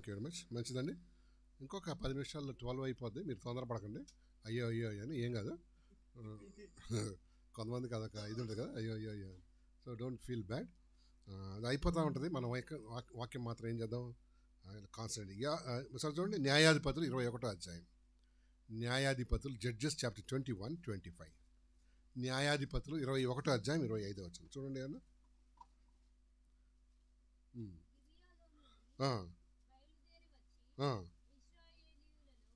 Thank you very much. మంచిదండి. ఇంకొక 10 నిమిషాల్లో 12 అయిపోద్ది. మీరు తొందరపడకండి. అయ్యో అయ్యో అయ్యో అని ఏం కాదు. కొంతమందికి అదొక ఇది ఉంటుంది కదా, అయ్యో అయ్యో అయ్యో. So don't feel bad. అది అయిపోతూ ఉంటుంది. మనం వాక్యం మాత్రం ఏం చేద్దాం, కాన్సెంట్. సార్ చూడండి, న్యాయాధిపతులు 21వ అధ్యాయం. న్యాయాధిపతులు, జడ్జెస్ చాప్టర్ 21, 25. న్యాయాధిపతులు 21వ అధ్యాయం 25వ వచనం చూడండి. ఏమన్నా ఆ, ఆ,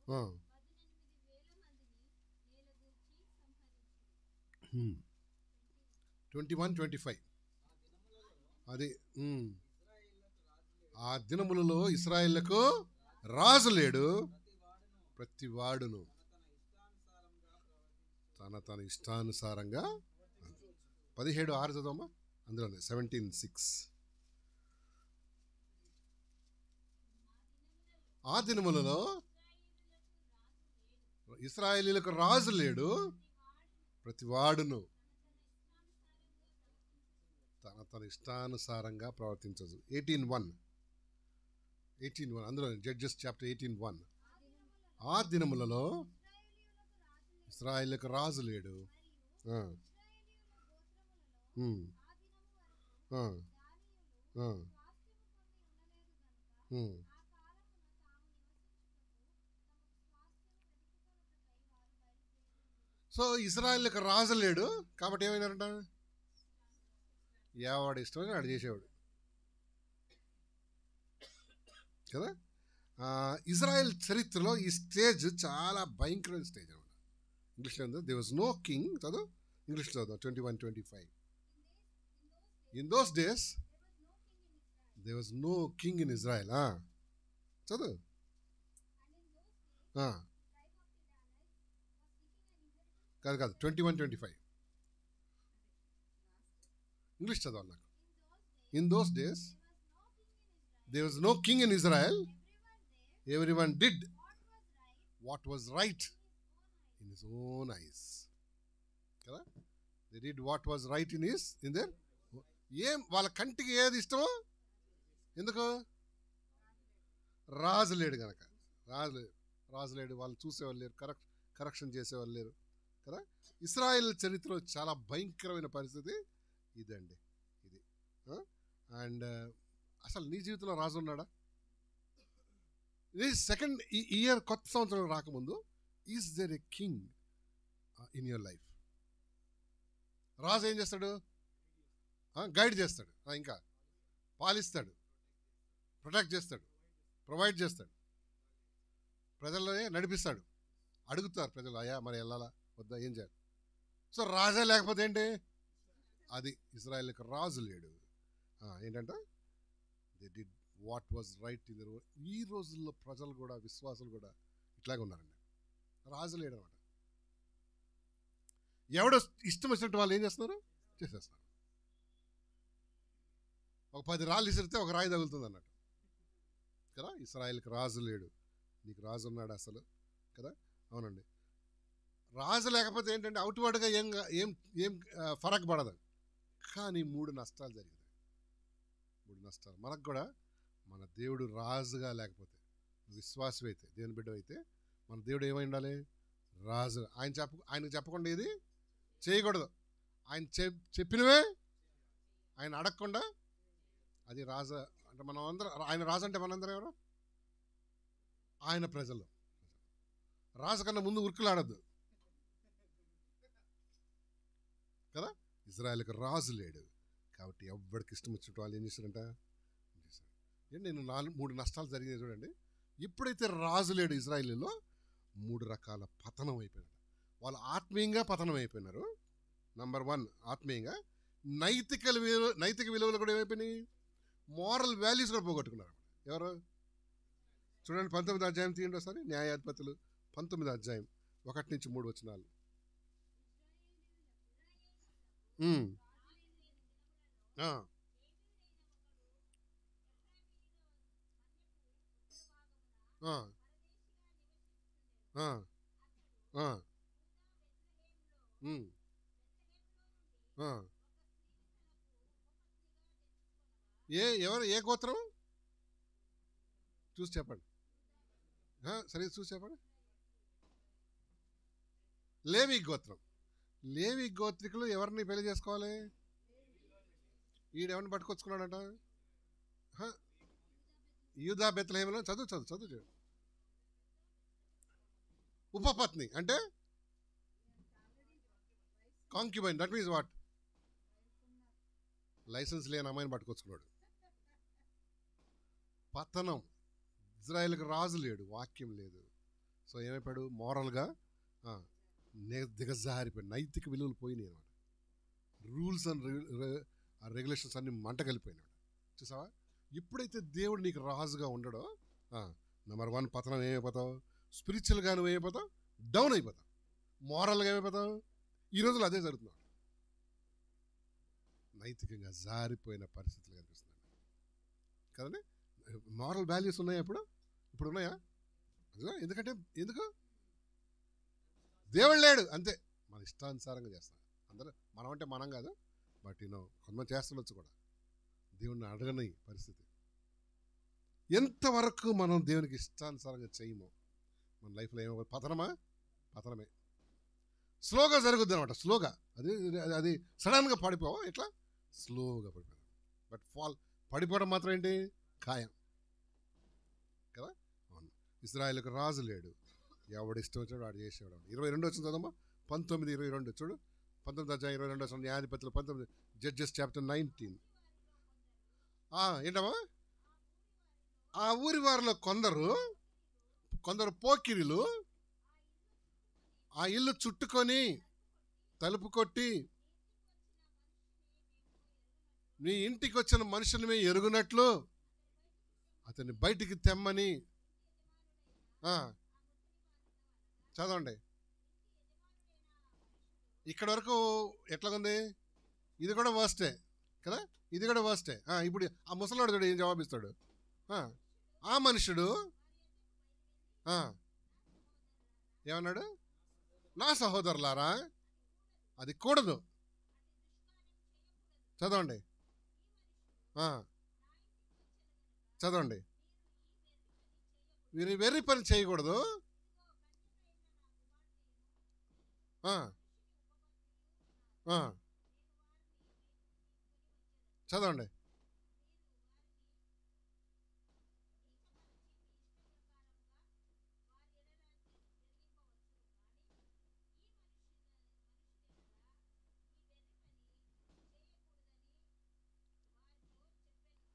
ఆ. 21, 25. అది ఆ దినములలో ఇశ్రాయేలుకు రాజు లేడు, ప్రతి వాడును తన ఇష్టానుసారంగా. 17:6 చదవమ్మా, అందులోనే 17:6. ఆ దినములలో ఇశ్రాయేలీలకు రాజు లేడు, ప్రతి వాడును తన ఇష్టానుసారంగా ప్రవర్తించదు. 18:1 అందులో జడ్జెస్ చాప్టర్ 18:1. ఆ దినములలో ఇశ్రాయేలుకు రాజు లేడు, సో ఇశ్రాయేలుకు రాజు లేడు కాబట్టి ఏమైనారంట, ఎవడు ఇష్టమని వాడు చేసేవాడు కదా. ఇజ్రాయెల్ చరిత్రలో ఈ స్టేజ్ చాలా భయంకరమైన స్టేజ్ అనమాట. ఇంగ్లీష్లో ఉంది, దే వాజ్ నో కింగ్. చదువు ఇంగ్లీష్లో చదువు 21, 25. In those days there was no king in Israel. చదువు. కాదు 21, 25 ఇంగ్లీష్ చదవాలి నాకు. In those days there was no king in Israel. Everyone did what was right in his own eyes. కదా, they did what was right in their. ఏం వాళ్ళ కంటికి ఏది ఇష్టమో, ఎందుకు? రాజు లేడు కనుక. రాజు లేడు, వాళ్ళు చూసేవాళ్ళు లేరు, కరెక్షన్ చేసేవాళ్ళు లేరు కదా. ఇశ్రాయేల్ చరిత్రలో చాలా భయంకరమైన పరిస్థితి ఇదండి, ఇది. అండ్ అసలు నీ జీవితంలో రాజు ఉన్నాడా? ఇది సెకండ్ ఇయర్, కొత్త సంవత్సరం రాకముందు, is there a king in your life? రాజు ఏం చేస్తాడు? గైడ్ చేస్తాడు, ఇంకా పాలిస్తాడు, ప్రొటెక్ట్ చేస్తాడు, ప్రొవైడ్ చేస్తాడు, ప్రజల్లోనే నడిపిస్తాడు. అడుగుతారు ప్రజలు, అయ్యా మరి వెళ్ళాలా వద్దా, ఏం చేయాలి? సో రాజే లేకపోతే ఏంటి? అది ఇజ్రాయెల్కి రాజు లేడు. ఏంటంటే they did what was right in their. ఈ రోజుల్లో ప్రజలు కూడా, విశ్వాసులు కూడా ఇట్లాగే ఉన్నారండి. రాజు లేడు అనమాట. ఎవడో ఇష్టం వచ్చినట్టు వాళ్ళు ఏం చేస్తున్నారు, చేసేస్తున్నారు. ఒక 10 రాళ్ళు ఇసిరితే ఒక రాయి తగులుతుంది అన్నట్టు కదా. ఇశ్రాయేల్కి రాజు లేడు. నీకు రాజు ఉన్నాడు అసలు కదా? అవునండి. రాజు లేకపోతే ఏంటంటే అవుట్వర్డ్గా ఏం ఫరక్ పడదు. కానీ 3 నష్టాలు జరిగాయి. 3 నష్టాలు మనకు కూడా. మన దేవుడు రాజుగా లేకపోతే, విశ్వాసం అయితే, దేవుని బిడ్డ అయితే, మన దేవుడు ఏమై ఉండాలి? రాజు. ఆయనకు చెప్పకుండా ఏది చేయకూడదు. ఆయన చెప్పినవే ఆయన అడగకుండా, అది రాజు అంటే మనం అందరం. ఆయన రాజు అంటే మనందరం ఎవరు? ఆయన ప్రజలు. రాజు కన్నా ముందు ఉరుకులాడద్దు కదా. ఇజ్రాయెల్కి రాజు లేడు కాబట్టి ఎవరికి ఇష్టం వచ్చినట్టు వాళ్ళు ఏం చేశారంట. నేను 3 నష్టాలు జరిగినాయి చూడండి. ఎప్పుడైతే రాజు లేడు ఇజ్రాయెల్లో, 3 రకాల పతనం అయిపోయినాడు. వాళ్ళు ఆత్మీయంగా పతనం అయిపోయినారు. నంబర్ 1 ఆత్మీయంగా. నైతిక విలువలు కూడా ఏమైపోయినాయి? మోరల్ వాల్యూస్ కూడా పోగొట్టుకున్నారు. ఎవరు? చూడండి 19వ అధ్యాయం తీయండి ఒకసారి. న్యాయాధిపతులు 19వ అధ్యాయం 1-3 వచనాలు. ఏ గోత్రం చూసి చెప్పండి. సరిగ్గా చూసి చెప్పండి. లేవి గోత్రం. లేవి గోత్రికులు ఎవరిని పెళ్లి చేసుకోవాలి? ఈడెవరిని పట్టుకొచ్చుకున్నాడట? యూదా బెత్లెహేములో చదువు. ఉపపత్ని అంటే concubine. That means what? Licence లేని అమ్మాయిని పట్టుకొచ్చుకున్నాడు. పతనం. ఇజ్రాయెల్కి రాజు లేడు, వాక్యం లేదు. సో ఏమైపోయాడు? మోరల్గా దిగజారిపోయాడు. నైతిక విలువలు పోయినాయి అనమాట. రూల్స్ అండ్ రెగ్యులేషన్స్ అన్ని మంట కలిపోయినాడు. చూసావా? ఎప్పుడైతే దేవుడు నీకు రాజుగా ఉండడో, నెంబర్ 1 పతనం ఏమైపోతావు? స్పిరిచువల్గా నువ్వు ఏమైపోతావు? డౌన్ అయిపోతావు. మోరల్గా ఏమైపోతావు? ఈ రోజులు అదే జరుగుతుంది. నైతికంగా జారిపోయిన పరిస్థితులు కనిపిస్తున్నాయి కదండి. మారల్ వాల్యూస్ ఉన్నాయా? ఇప్పుడు ఉన్నాయా? ఎందుకు? దేవుడు లేడు, అంతే. మన ఇష్టానుసారంగా చేస్తాం అందరూ. మనం అంటే మనం కాదు, బట్ కొంతమంది చేస్తుండొచ్చు కూడా. దేవుడిని అడగని పరిస్థితి. ఎంతవరకు మనం దేవునికి ఇష్టానుసారంగా చేయమో మన లైఫ్లో ఏమో పతనమే. స్లోగా జరుగుద్ది అనమాట. స్లోగా అది సడన్గా పడిపోవా, ఇట్లా స్లోగా పడిపోయాం. బట్ పడిపోవడం మాత్రం ఏంటి? ఖాయం కదా. అవును. ఇశ్రాయేలుకు రాజు లేడు, ఎవడు ఇష్టం వచ్చాడు వాడు చేసేవాడు. 22 వచ్చింది కదమ్మా. 19:22 చూడు. 19:22 న్యాయాధిపతులు 19, జడ్జెస్ చాప్టర్ 19. ఏంటమ్మా? ఆ ఊరి వారిలో కొందరు పోకిరిలు ఆ ఇల్లు చుట్టుకొని తలుపు కొట్టి, నీ ఇంటికి వచ్చిన మనుషుని ఎరుగునట్లు అతన్ని బయటికి తెమ్మని. చదవండి. ఇక్కడ వరకు ఎట్లాగుంది? ఇది కూడా వర్స్టే కదా. ఇది కూడా వర్స్టే. ఇప్పుడు ఆ ముసలాడు చూడు ఏం జవాబిస్తాడు. ఆ మనుషుడు ఏమన్నాడు? నా సహోదరులారా, అది కూడదు. చదవండి. మీరు వెర్రి పని చేయకూడదు. చదవండి.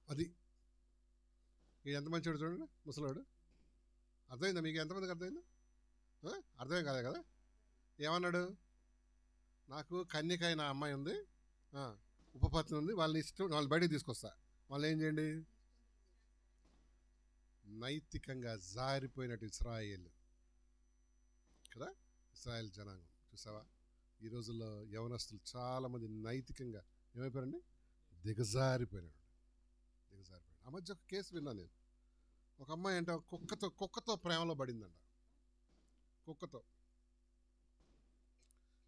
అది ఎంత మంచివాడు చూడండి, ముసలాడు. అర్థమైందా మీకు? ఎంతమందికి అర్థమైందా? అర్థమే కాదే కదా. ఏమన్నాడు? నాకు కన్యకైన అమ్మాయి ఉంది, ఉపపత్ని ఉంది, వాళ్ళని ఇష్టం, వాళ్ళు బయటికి తీసుకొస్తా, వాళ్ళు ఏం చేయండి? నైతికంగా జారిపోయినట్టు ఇశ్రాయేల్ కదా. ఇశ్రాయేల్ జనాంగం చూసావా? ఈ రోజుల్లో యవనస్తులు చాలామంది నైతికంగా ఏమైపోయారండి? దిగజారిపోయినాడు. ఆ మధ్య ఒక కేసు విన్నా నేను. ఒక అమ్మాయి అంటే కుక్కతో ప్రేమలో పడిందంట. కుక్కతో.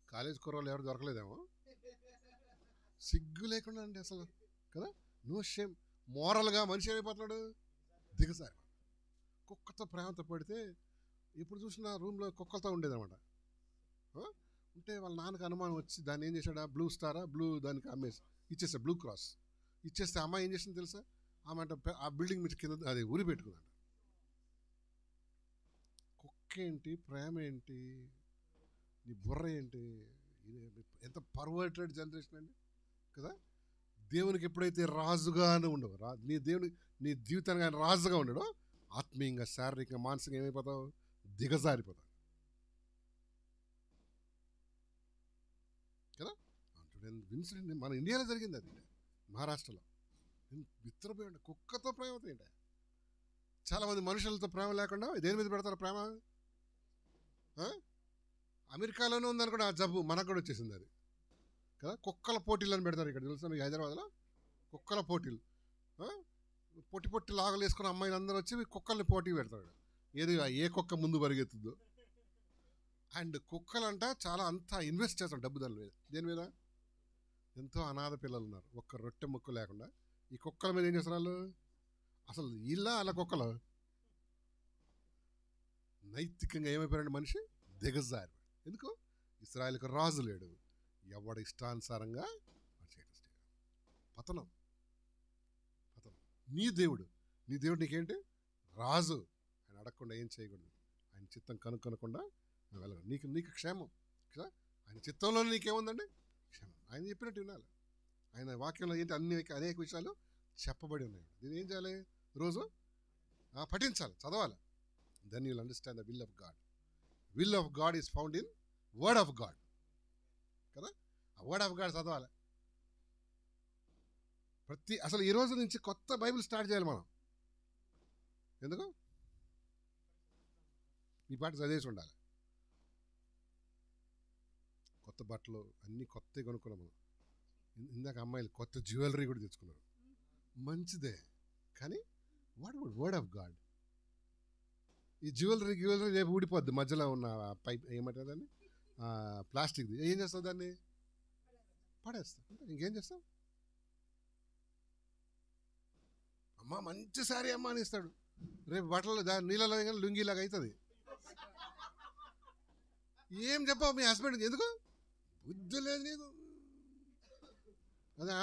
కాలేజ్ కుర్రోళ్ళు ఎవరు దొరకలేదేమో. సిగ్గు లేకుండా అండి అసలు కదా. No shame. మోరల్గా మనిషి ఏమైపోతున్నాడు? దిగజారి. కుక్కతో ప్రేమతో పడితే ఇప్పుడు చూసిన రూమ్లో కుక్కలతో ఉండేదన్నమాట. ఉంటే వాళ్ళ నాన్నకు అనుమానం వచ్చి దాన్ని ఏం చేశాడా? బ్లూ స్టారా దానికి అమ్మేసి ఇచ్చేసా, బ్లూ క్రాస్ ఇచ్చేస్తే అమ్మాయి ఏం చేసింది తెలుసా? ఆమె అంటే ఆ బిల్డింగ్ మీద కింద అది ఉరి పెట్టుకుందంట. కుక్క ఏంటి, ప్రేమ ఏంటి, నీ బుర్ర ఏంటి? ఎంత పర్వర్టెడ్ జనరేషన్ అండి కదా. దేవునికి ఎప్పుడైతే రాజుగానే ఉండవు, నీ జీవితానికి ఆయన రాజుగా ఉండడో, ఆత్మీయంగా, శారీరకంగా, మానసికంగా ఏమైపోతావు? దిగజారిపోతావు కదా. ఇన్సిడెంట్ మన ఇండియాలో జరిగింది, అది మహారాష్ట్రలో. విత్తరపోయి కుక్కతో ప్రేమతో ఏంటి? చాలామంది మనుషులతో ప్రేమ లేకుండా దేని మీద పెడతారు ప్రేమ? అమెరికాలోనే ఉందనుకోండి ఆ జబ్బు, మనకు కూడా వచ్చేసింది అది కదా. కుక్కల పోటీలు అని పెడతారు ఇక్కడ, తెలుసా మీకు? హైదరాబాద్లో కుక్కల పోటీలు. పొట్టి లాగలు వేసుకున్న అమ్మాయిలు అందరూ వచ్చి కుక్కల్ని పోటీ పెడతాడు. ఏ కుక్క ముందు పరిగెత్తుందో. అండ్ కుక్కలంట చాలా అంతా ఇన్వెస్ట్ చేస్తాం డబ్బు దాని మీద. దేని మీద? ఎంతో అనాథ పిల్లలు ఉన్నారు, ఒక్క రొట్టె ముక్క లేకుండా. ఈ కుక్కల మీద ఏం చేస్తున్నారు వాళ్ళు? అసలు ఇలా అలా కుక్కలు నైతికంగా ఏమైపోయాడు మనిషి? దిగజారు. ఎందుకు? ఇశ్రాయేలుకు రాజు లేడు. ఎవడ ఇష్టానుసారంగా పతనం. పతనం. నీ దేవుడు నీకేంటి? రాజు. ఆయన అడగకుండా ఏం చేయకూడదు. ఆయన చిత్తం కనుక్కొనకుండా వెళ్ళదు. నీకు క్షేమం కదా. ఆయన చిత్తంలో నీకేముందండి? క్షేమం. ఆయన చెప్పినట్టు వినాలి. ఆయన వాక్యంలో ఏంటి అనేక విషయాలు చెప్పబడి ఉన్నాయి. దీన్ని ఏం చేయాలి? రోజు పఠించాలి, చదవాలి. Then you'll understand the will of God. Will of God is found in word of God కదా. ఆ వర్డ్ ఆఫ్ గాడ్ చదవాలి. అసలు ఈ రోజు నుంచి కొత్త బైబిల్ స్టార్ట్ చేయాలి మనం. ఎందుకు? ఈ పాట చదివేసి ఉండాలి. కొత్త బట్టలు అన్నీ కొత్తవి కొనుక్కున్నాం మనం. ఇందాక అమ్మాయిలు కొత్త జ్యువెలరీ కూడా తెచ్చుకున్నారు. మంచిదే, కానీ వర్డ్ ఆఫ్ గాడ్. ఈ జ్యువెలరీ రేపు ఊడిపోద్ది. మధ్యలో ఉన్న పైప్ ఏమంటారు దాన్ని? ప్లాస్టిక్ది. ఏం చేస్తావు? దాన్ని పడేస్తావు. ఇంకేం చేస్తావు? అమ్మ మంచి సారీ అమ్మ అని ఇస్తాడు. రేపు బట్టలు నీళ్ళలో లుంగిలాగా అవుతుంది. ఏం చెప్పావు మీ హస్బెండ్కి? ఎందుకు? బుద్ధి లేదు. అదా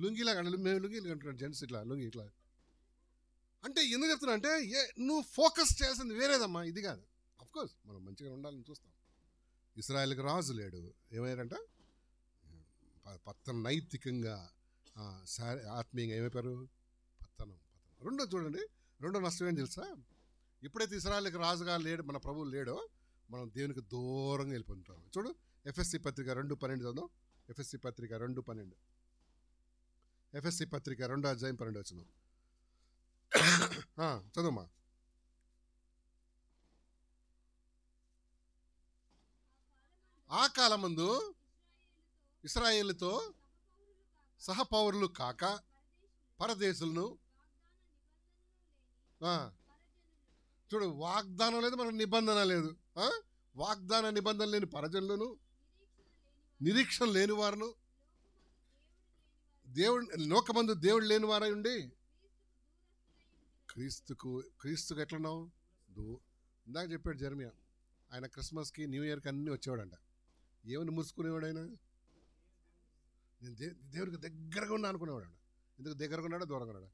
లుంగిలాగా మేము లుంగిలు అంటున్నాడు జెంట్స్. ఇట్లా లుంగి ఇట్లా అంటే ఎందుకు చెప్తున్నా అంటే నువ్వు ఫోకస్ చేయాల్సింది వేరేదమ్మా, ఇది కాదు. అఫ్కోర్స్ మనం మంచిగా ఉండాలని చూస్తాం. ఇశ్రాయేలుకి రాజు లేడు. ఏమయ్యారంట? నైతికంగా ఆత్మీయంగా ఏమైపోయారు? పతనం. రెండో చూడండి, రెండో నష్టం ఏం తెలుసా? ఎప్పుడైతే ఇశ్రాయేలుకి రాజుగా లేడు, మన ప్రభువు లేడో, మనం దేవునికి దూరంగా వెళ్ళిపోతుంటాం. చూడు ఎఫ్ఎస్సి పత్రిక 2:12 చదువు. ఎఫ్ఎస్సి పత్రిక 2:12. ఎఫ్ఎస్సి పత్రిక 2:12 చదువుమా. ఆ కాలమందు ఇశ్రాయేలుతో సహపౌరులు కాక పరదేశులను. చూడు, వాగ్దానం లేదు, మనకు నిబంధన లేదు. వాగ్దాన నిబంధన లేని పరజనులను, నిరీక్షణ లేని వారును, లోకమందు దేవుడు లేని వారై ఉండి క్రీస్తుకు ఎట్లున్నావు? ఇందాక చెప్పాడు జెర్మియా. ఆయన క్రిస్మస్కి, న్యూ ఇయర్కి అన్నీ వచ్చేవాడంట. ఏమని ముసుకునేవాడు ఆయన? నేను దేవుడికి దగ్గరగా ఉన్నా అనుకునేవాడు. ఎందుకు దగ్గరగా ఉన్నాడా, దూరంగా ఉన్నాడా?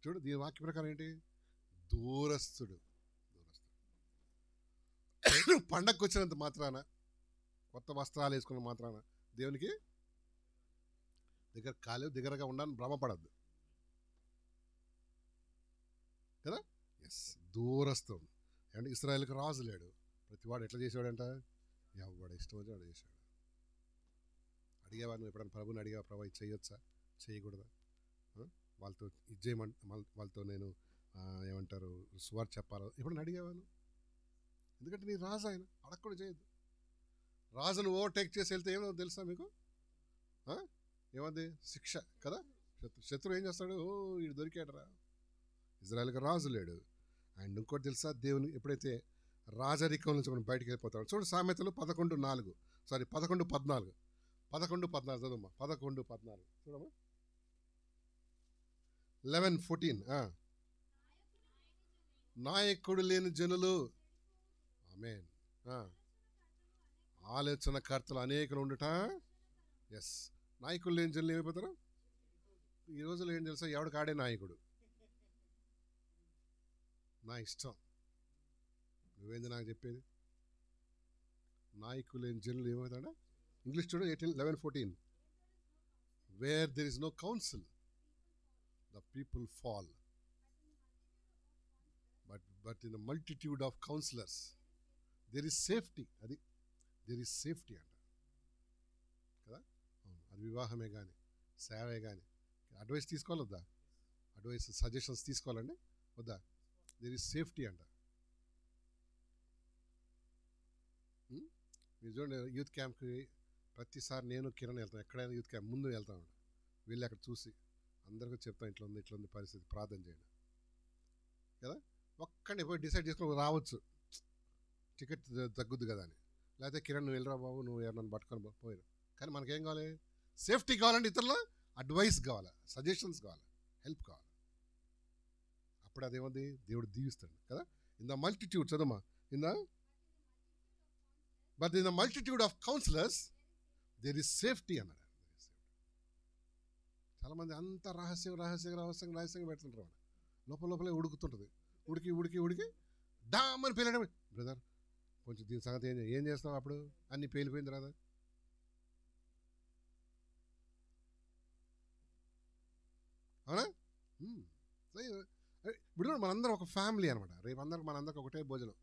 చూడు, దీని వాక్య ప్రకారం ఏంటి? దూరస్తుడు. పండగకు వచ్చినంత మాత్రాన, కొత్త వస్త్రాలు వేసుకున్న మాత్రాన దేవునికి దగ్గరగా ఉండాలని భ్రమపడద్దు కదా. ఎస్, దూరస్థం. అంటే ఇశ్రాయేలుకి రాజు లేడు. ప్రతివాడు ఎట్లా చేసేవాడంట? ఎవడ ఇష్టం వచ్చి వాడు చేశాడు. అడిగేవా నువ్వు ఎప్పుడైనా ప్రభుని అడిగా, ప్రభు ఇది చేయొచ్చా, చేయకూడదా? వాళ్ళతో ఇది వాళ్ళతో నేను ఏమంటారు సువార్త చెప్పాలి ఎప్పుడైనా అడిగేవాను? ఎందుకంటే నీ రాజు ఆయన, అడగకుండా చేయొద్దు. రాజును ఓవర్టేక్ చేసి వెళ్తే ఏమో తెలుసా మీకు? ఏమంది? శిక్ష కదా. శత్రువు ఏం చేస్తాడు? వీడు దొరికాడరా. ఇజ్రాయెల్కి రాజు లేడు. అండ్ ఇంకోటి తెలుసా? దేవుని ఎప్పుడైతే రాజరికం నుంచి మనం బయటకు వెళ్ళిపోతాడు. చూడు సామెతలు 11:14 11:14 11:14 చదువుమా. 11:14 చూడమ్మా. 11:14 నాయకుడు లేని జనులు, ఆమేన్, ఆలోచనకర్తలు అనేకులు ఉండుట. ఎస్, నాయకులు లేని జనులు ఏమైపోతారు? ఈ రోజుల్లో ఏం తెలుసా? ఎవడు కాడే నాయకుడు. నా ఇష్టం, నువ్వేంది నాకు చెప్పేది? నాయకులు లేని జనులు ఏమవుతాడా? ఇంగ్లీష్ చూడు 11:14. Where there is no counsel the people fall, but in the multitude of counselors there is safety. అది there is safety అంట కదా. అది వివాహమే కానీ, సేవే కానీ, అడ్వైస్ తీసుకోవాలి వద్దా? అడ్వైస్ సజెషన్స్ తీసుకోవాలండి వద్దా? there is safety అంట. మీరు చూడండి, యూత్ క్యాంప్కి ప్రతిసారి నేను కిరణ్ వెళ్తాను. ఎక్కడైనా యూత్ క్యాంప్ ముందు వెళ్తాను. వెళ్ళి అక్కడ చూసి అందరికీ చెప్తాను, ఇట్లా ఉంది పరిస్థితి, ప్రార్థన చేయండి కదా. ఒక్కడిని పోయి డిసైడ్ చేసుకుని రావచ్చు, టికెట్ తగ్గుద్ది కదా అని. లేకపోతే కిరణ్ నువ్వు వెళ్ళరా బాబు, నువ్వు ఎవరినైనా పట్టుకొని పోయారు. కానీ మనకేం కావాలి? సేఫ్టీ కావాలంటే ఇతరుల అడ్వైస్ కావాలి, సజెషన్స్ కావాలి, హెల్ప్ కావాలి. అప్పుడు అదేముంది? దేవుడు దీవిస్తాడు కదా. ఇన్ ద మల్టిట్యూడ్ చదమ్మా. In the but in the multitude of counsellors there is safety అన్నాడు. చాలామంది అంత రహస్యంగా పెడుతుంటారు. లోపలే ఉడుకుతుంటుంది. ఉడికి డామని పేలిన బ్రదర్ కొంచెం దీని సంగతి ఏం చేస్తావు అప్పుడు అన్ని పేలిపోయింది రాదా. అవునా? ఇప్పుడు మనందరం ఒక ఫ్యామిలీ అనమాట. రేపు మనందరికి ఒకటే భోజనం.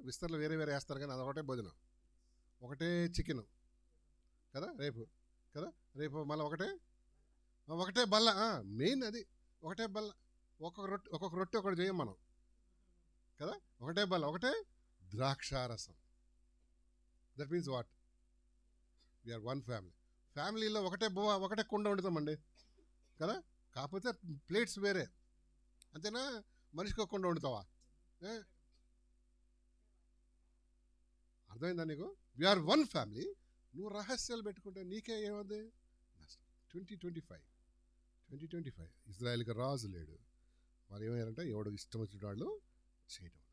విస్తరలో వేరే వేస్తారు కానీ అది ఒకటే భోజనం, ఒకటే చికెన్ కదా రేపు మళ్ళీ ఒకటే బల్ల. మెయిన్ అది ఒకటే బల్ల. ఒక్కొక్క రొట్టె ఒకటి చేయం మనం కదా. ఒకటే బల్ల, ఒకటే ద్రాక్షారసం. That means what? We are one family. ఫ్యామిలీలో ఒకటే కుండ వండుతామండి కదా. కాకపోతే ప్లేట్స్ వేరే, అంతేనా? మనిషికి ఒక కుండ వండుతావా? అర్థమైందా నీకు? We are one family. నువ్వు రహస్యాలు పెట్టుకుంటే నీకే ఏమవుతుంది? 2025 ఇజ్రాయెల్కి రాజు లేడు. వాళ్ళు ఏమయ్యారంటే ఎవడు ఇష్టం వచ్చిన వాళ్ళు చేయటం.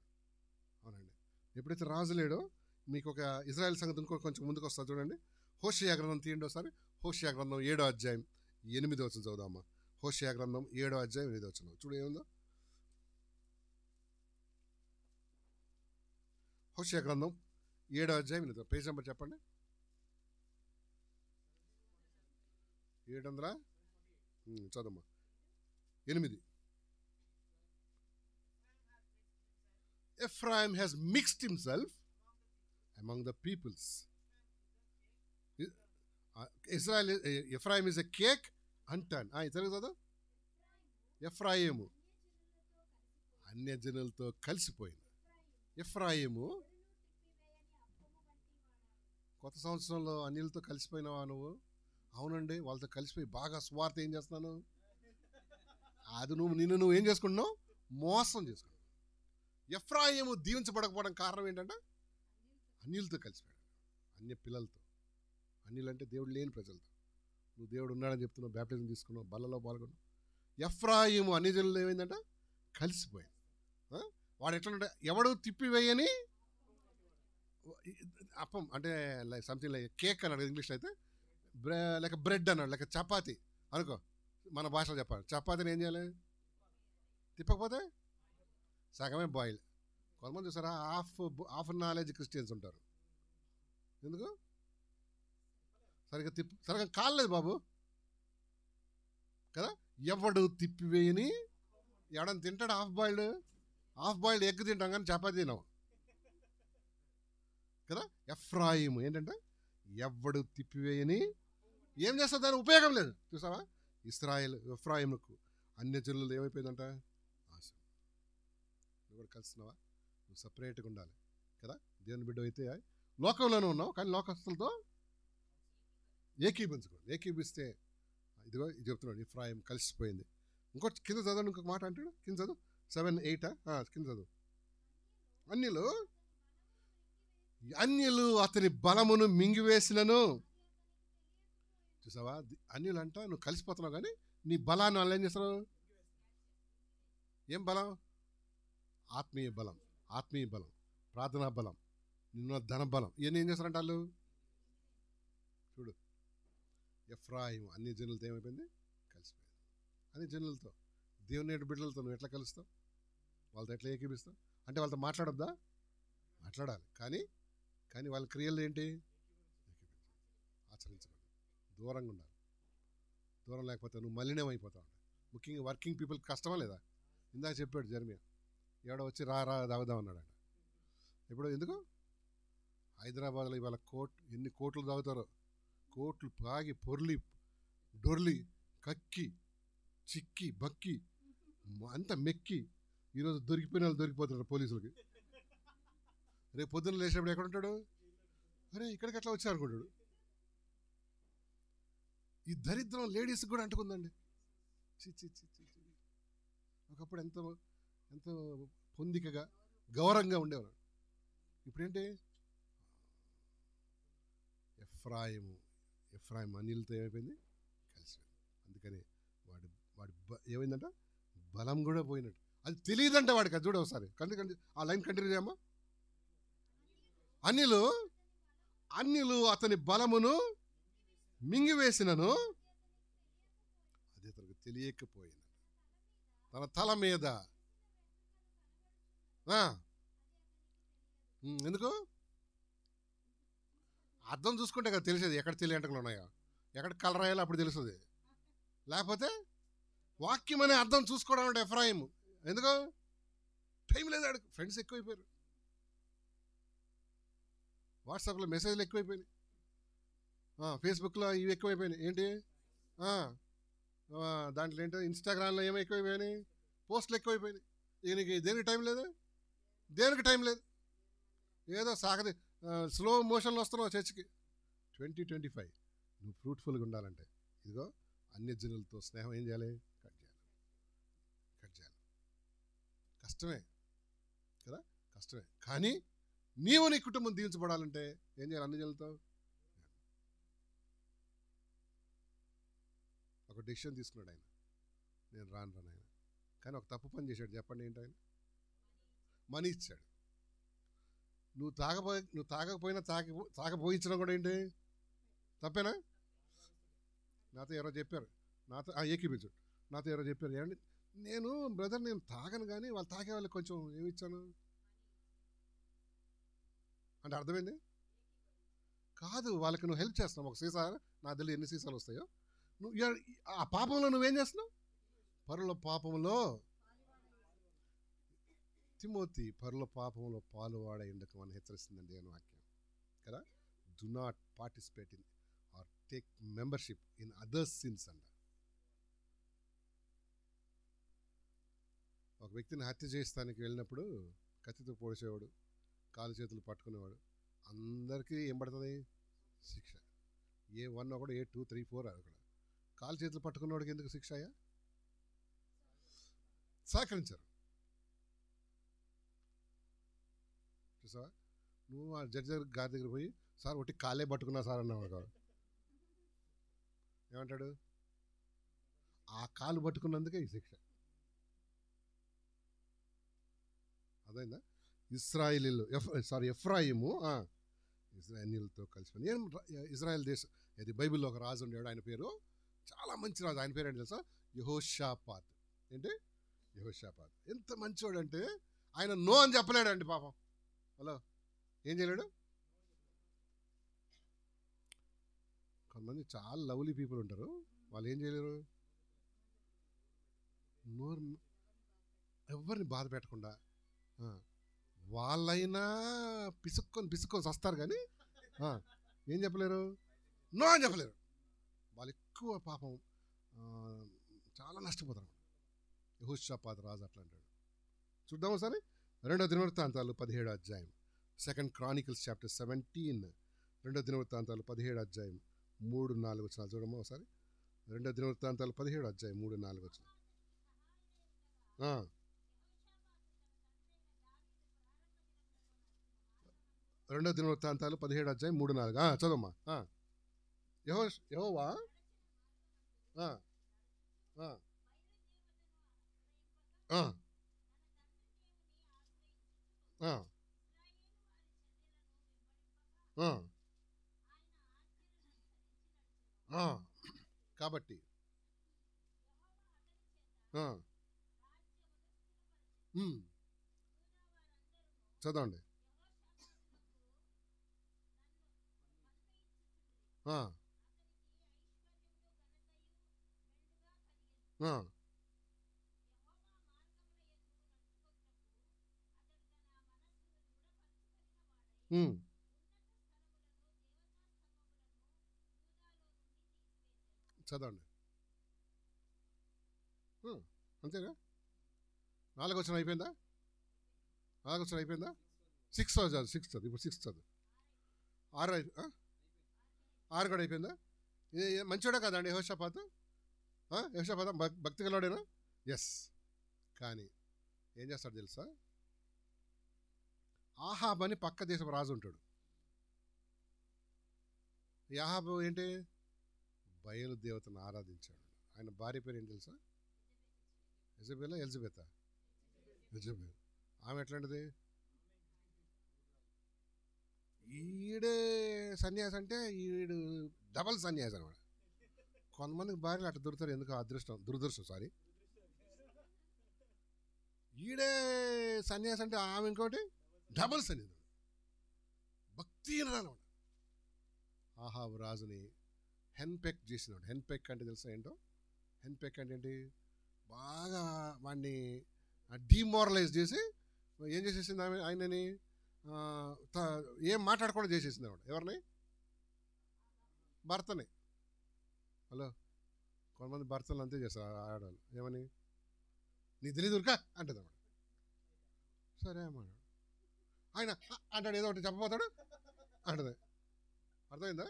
అవునండి. ఎప్పుడైతే రాజు లేడో మీకు ఒక ఇజ్రాయెల్ సంగతి ఇంకో కొంచెం ముందుకు వస్తా చూడండి. హోషేయ గ్రంథం తీయండి ఒకసారి. హోషేయ గ్రంథం 7వ అధ్యాయం 8వ వచనం చదువుదామా. హోషేయ గ్రంథం 7వ అధ్యాయం 8వ వచనం చూడు ఏముందో. హోషేయ గ్రంథం 7వ అధ్యాయం 8వ పేజ్ నెంబర్ చెప్పండి. 700 చదమ్మా. 8. Ephraim has mixed himself among the peoples. Ephraim is a cake unturned. చదువు. ఎఫ్రాయిము అన్యజనులతో కలిసిపోయింది. ఎఫ్రాయిము కొత్త సంవత్సరంలో అన్యులతో కలిసిపోయినావా నువ్వు? అవునండి, వాళ్ళతో కలిసిపోయి బాగా స్వార్థ ఏం చేస్తున్నాను. అది నువ్వు ఏం చేసుకుంటున్నావు? మోసం చేసుకున్నావు. ఎఫ్రాయిము దీవించబడకపోవడం కారణం ఏంటంటే అన్యులతో కలిసిపోయాడు. అన్య పిల్లలతో. అన్యులు అంటే దేవుడు లేని ప్రజలతో. నువ్వు దేవుడు ఉన్నాడని చెప్తున్నావు, బ్యాప్టిజం తీసుకున్నావు, బల్లలో పాల్గొన్నావు. ఎఫ్రాయిము అన్యజనులు ఏమైందంట? కలిసిపోయింది. వాడు ఎట్లా ఎవడు తిప్పివేయని అప్పం అంటే లైక్ సంథింగ్ లైక్ కేక్ అన్నాడు ఇంగ్లీష్లో అయితే, లైక్ బ్రెడ్ అన్నాడు, లైక్ చపాతి అనుకో. మన భాషలో చెప్పాలి. చపాతీని ఏం చేయాలి? తిప్పకపోతే సగమే బాయిల్. కొంతమంది చూసారా హాఫ్ నాలెడ్జ్ క్రిస్టియన్స్ ఉంటారు. ఎందుకు? సరిగ్గా కాలేదు బాబు కదా. ఎవడు తిప్పివేయని ఎవడని తింటాడు? హాఫ్ బాయిల్డ్ ఎగ్ తింటాం కానీ చపాతీ తినాం కదా. ఎఫ్రాయిము ఏంటంటే ఎవడు తిప్పివేయని ఏం చేస్తా, దాని ఉపయోగం లేదు. చూసావా? ఎఫ్రాయిముకు అన్యజనులు ఏమైపోయిందంట? ఆశ. నువ్వు కూడా కలుస్తున్నావా? నువ్వు సపరేట్గా ఉండాలి కదా. దేవుని బిడ్డ అయితే లోకంలోనే ఉన్నావు కానీ లోకస్తులతో ఏకీభిస్తే ఇదిగో ఇది చెప్తున్నాడు. ఎఫ్రాయిం కలిసిపోయింది. ఇంకోటి కింద చదవండి, ఇంకొక మాట అంటాడు. కింద చదువు 7, 8 కింద చదువు. అన్యులు అతని బలమును మింగివేసినను. చూసావా? అన్యులు అంట నువ్వు కలిసిపోతున్నావు కానీ నీ బలాన్ని వాళ్ళు ఏం చేస్తారు? ఏం బలం? ఆత్మీయ బలం, ప్రార్థనా బలం, నిన్న ధన బలం. ఇవన్నీ ఏం చేస్తారంట వాళ్ళు? చూడు, ఎఫ్రాయిము అన్ని జనులతో ఏమైపోయింది? కలిసిపోయింది. అన్ని జనులతో. దేవుని బిడ్డలతో నువ్వు ఎట్లా కలుస్తావు? వాళ్ళతో ఎట్లా ఏకీపిస్తావు? అంటే వాళ్ళతో మాట్లాడొద్దా? మాట్లాడాలి. కానీ వాళ్ళ క్రియలు ఏంటి? ఆచరించకూడదు. దూరంగా ఉండాలి. దూరం లేకపోతే నువ్వు మలినం అయిపోతావు. ముఖ్యంగా వర్కింగ్ పీపుల్ కష్టమా లేదా? ఇందాక చెప్పాడు జర్మియా, ఎవడో వచ్చి రా తాగుదాం అన్నాడంట. ఇప్పుడు ఎందుకు? హైదరాబాద్లో ఇవాళ ఎన్ని కోట్లు తాగుతారో. కోట్లు తాగి పొర్లి డొర్లి కక్కి చిక్కి బక్కి అంత మెక్కి ఈరోజు దొరికిపోయిన వాళ్ళు దొరికిపోతున్నారు పోలీసులకి. రేపు పొద్దున్న లేచినప్పుడు ఎక్కడ ఉంటాడు? అరే ఇక్కడికి ఎట్లా వచ్చారు అనుకుంటాడు. ఈ దరిద్రం లేడీస్కి కూడా అంటుకుందండి. ఒకప్పుడు ఎంతో పొందికగా గౌరవంగా ఉండేవారు. ఇప్పుడేంటి? ఎఫ్రాయిం అనిల్తో ఏమైపోయింది? కలిసిపోయింది. అందుకని వాడి ఏమైందంట? బలం కూడా పోయినట్టు. అది తెలియదంటే వాడికి. అది చూడ ఒకసారి కంటి ఆ లైన్ కంటిన్యూ చేయమ్మా. అన్యులు అతని బలమును మింగివేసినను అది అతనికి తెలియకపోయింది. తన తల మీద ఎందుకు అర్థం చూసుకుంటే కదా తెలిసేది ఎక్కడ తెలి ఎంటకలు ఉన్నాయో, ఎక్కడ కలర్ అయ్యాలో అప్పుడు తెలుస్తుంది. లేకపోతే వాక్యం అనే అర్థం చూసుకోవడం అంటే ఎఫ్రాయిం. ఎందుకు టైం లేదు, ఆడికి ఫ్రెండ్స్ ఎక్కువైపోయారు, వాట్సాప్లో మెసేజ్లు ఎక్కువైపోయినాయి, ఫేస్బుక్లో ఇవి ఎక్కువైపోయినాయి. ఏంటి దాంట్లో ఏంటో ఇన్స్టాగ్రామ్లో ఏమో ఎక్కువైపోయినాయి, పోస్టులు ఎక్కువైపోయినాయి. దీనికి దేనికి టైం లేదు, దేనికి టైం లేదు. ఏదో సాగది స్లో మోషన్లో వస్తున్నావు చర్చికి. 2025 నువ్వు ఫ్రూట్ఫుల్గా ఉండాలంటే ఇదిగో అన్య జనులతో స్నేహం ఏం చేయాలి? కట్ చేయాలి. కష్టమే కదా, కష్టమే. కానీ నీవు నీ కుటుంబం దీవించబడాలంటే ఏం చేయాలి? అన్ని జనులతో ఒక డెసిషన్ తీసుకున్నాడు ఆయన, నేను రాను ఆయన. కానీ ఒక తప్పు పని చేశాడు. చెప్పండి ఏంటి? ఆయన మనీ ఇచ్చాడు. నువ్వు తాగకపోయినా తాగపోయించడం కూడా ఏంటి? తప్పేనా? నాతో ఎవరో చెప్పారు, నాతో ఏకీపించాడు. నాతో ఎవరో చెప్పారు, ఏమండి నేను బ్రదర్ నేను తాగను, కానీ వాళ్ళు తాగే వాళ్ళకి కొంచెం ఏమి ఇచ్చాను అంటే అర్థమైంది కాదు. వాళ్ళకి నువ్వు హెల్ప్ చేస్తున్నావు. ఒక సీసా నా తెలియదు ఎన్ని సీసాలు వస్తాయో, నువ్వు ఆ పాపంలో నువ్వేం చేస్తున్నావు? పరుల పాపంలో తిమోతి పరుల పాపంలో పాలువాడ ఎందుకు అని హెచ్చరిస్తుందండి అని వాక్యం కదా. Do not participate in or take membership in others sins అంట. ఒక వ్యక్తిని హత్య చేస్తానికి వెళ్ళినప్పుడు కత్తితో పొడిచేవాడు, కాలు చేతులు పట్టుకునేవాడు, అందరికీ ఏం పడుతుంది? శిక్ష. A1 ఒకడు, A2, 3, 4 అక్కడ. కాలు చేతులు పట్టుకున్నవాడికి ఎందుకు శిక్ష అయ్యా? సహకరించారు. చూసావా? నువ్వు ఆ జడ్జి గారి దగ్గర పోయి సార్ ఒకటి కాలే పట్టుకున్నా సార్ అన్నావు, ఏమంటాడు? ఆ కాలు పట్టుకున్నందుకే ఈ శిక్ష. అదైందా? ఎఫ్రాయిము ఇజ్రాయేలీలతో కలిసిపోయింది. ఏం ఇజ్రాయెల్ దేశం ఇది బైబిల్లో ఒక రాజు ఉండేవాడు, ఆయన పేరు చాలా మంచి రాజు. ఆయన పేరు ఏంటి తెలుసా? యెహోషాపాత్. ఏంటి? యెహోషాపాత్. ఎంత మంచివాడు అంటే ఆయన నో అని చెప్పలేడండి పాపం. హలో, ఏం చేయలేడు? కొంతమంది చాలా లవ్లీ పీపుల్ ఉంటారు, వాళ్ళు ఏం చేయలేరు? నోరు ఎవరిని బాధ పెట్టకుండా వాళ్ళైనా పిసుక్కొని వస్తారు, కానీ ఏం చెప్పలేరు? నో అని చెప్పలేరు. వాళ్ళు ఎక్కువ పాపం చాలా నష్టపోతారు. యెహోషాపాత్ రాజు అట్లా అంటాడు. చూద్దాము సరే. 2వ దినవృత్తాంతాలు 17వ అధ్యాయం, 2 Chronicles chapter 17. 2వ దినవృత్తాంతాలు 17వ అధ్యాయం 3-4 వచనాలు చూడమ్మా ఒకసారి. 2వ దినవృత్తాంతాలు 17వ అధ్యాయం 3-4 వచనాలు. 2వ దినవృత్తాంతాలు 17వ అధ్యాయం 3-4 చదవమ్మా. యెహోవా కాబట్టి చదవండి. చదవండి. అంతేగా? 4వ వచనం అయిపోయిందా? 4వ వచనం అయిపోయిందా? 6 చదువు. 6 చదువు. ఇప్పుడు 6 చదువు. 6 కూడా అయిపోయిందా? మంచివాడా కాదండి యెహోషాపాత్? యెహోషాపాత్ భక్తి గలవాడేనా? ఎస్. కానీ ఏం చేస్తాడు తెలుసా? ఆహాబ్ అని పక్క దేశపు రాజు ఉంటాడు. ఈ ఆహాబు ఏంటి? బయలు దేవతను ఆరాధించాడు. ఆయన భార్య పేరు ఏంటి తెలుసా? ఎలిజబెతా? యజబేల్. ఆమె ఎట్లాంటిది? ఈడే సన్యాసి అంటే ఈడు డబల్ సన్యాసి అనమాట. కొంతమందికి భార్యలు అట్లా దొరుకుతారు, ఎందుకు దురదృష్టం సారీ. ఈడే సన్యాసి అంటే ఆమె ఇంకోటి డబల్ సన్యాసి, భక్తి అనమాట. ఆహాబు రాజుని హెన్పెక్ చేసినాడు. హెన్పెక్ అంటే తెలుసా ఏంటో? హెన్పెక్ అంటే ఏంటి? బాగా వాడిని డిమోరలైజ్ చేసి ఏం చేసేసింది ఆమె? ఆయనని ఏం మాట్లాడకుండా చేసేసింది ఆవిడ. ఎవరిని? భర్తని. హలో, కొంతమంది భర్తలు అంతే చేస్తారు ఆడవాళ్ళు. ఏమని? నీ తెలియదు ఉరకా అంటుంది అన్నమాట. సరే అమ్మా ఆయన అంటాడు, ఏదో ఒకటి చెప్పబోతాడు అంటది. అర్థమైందా?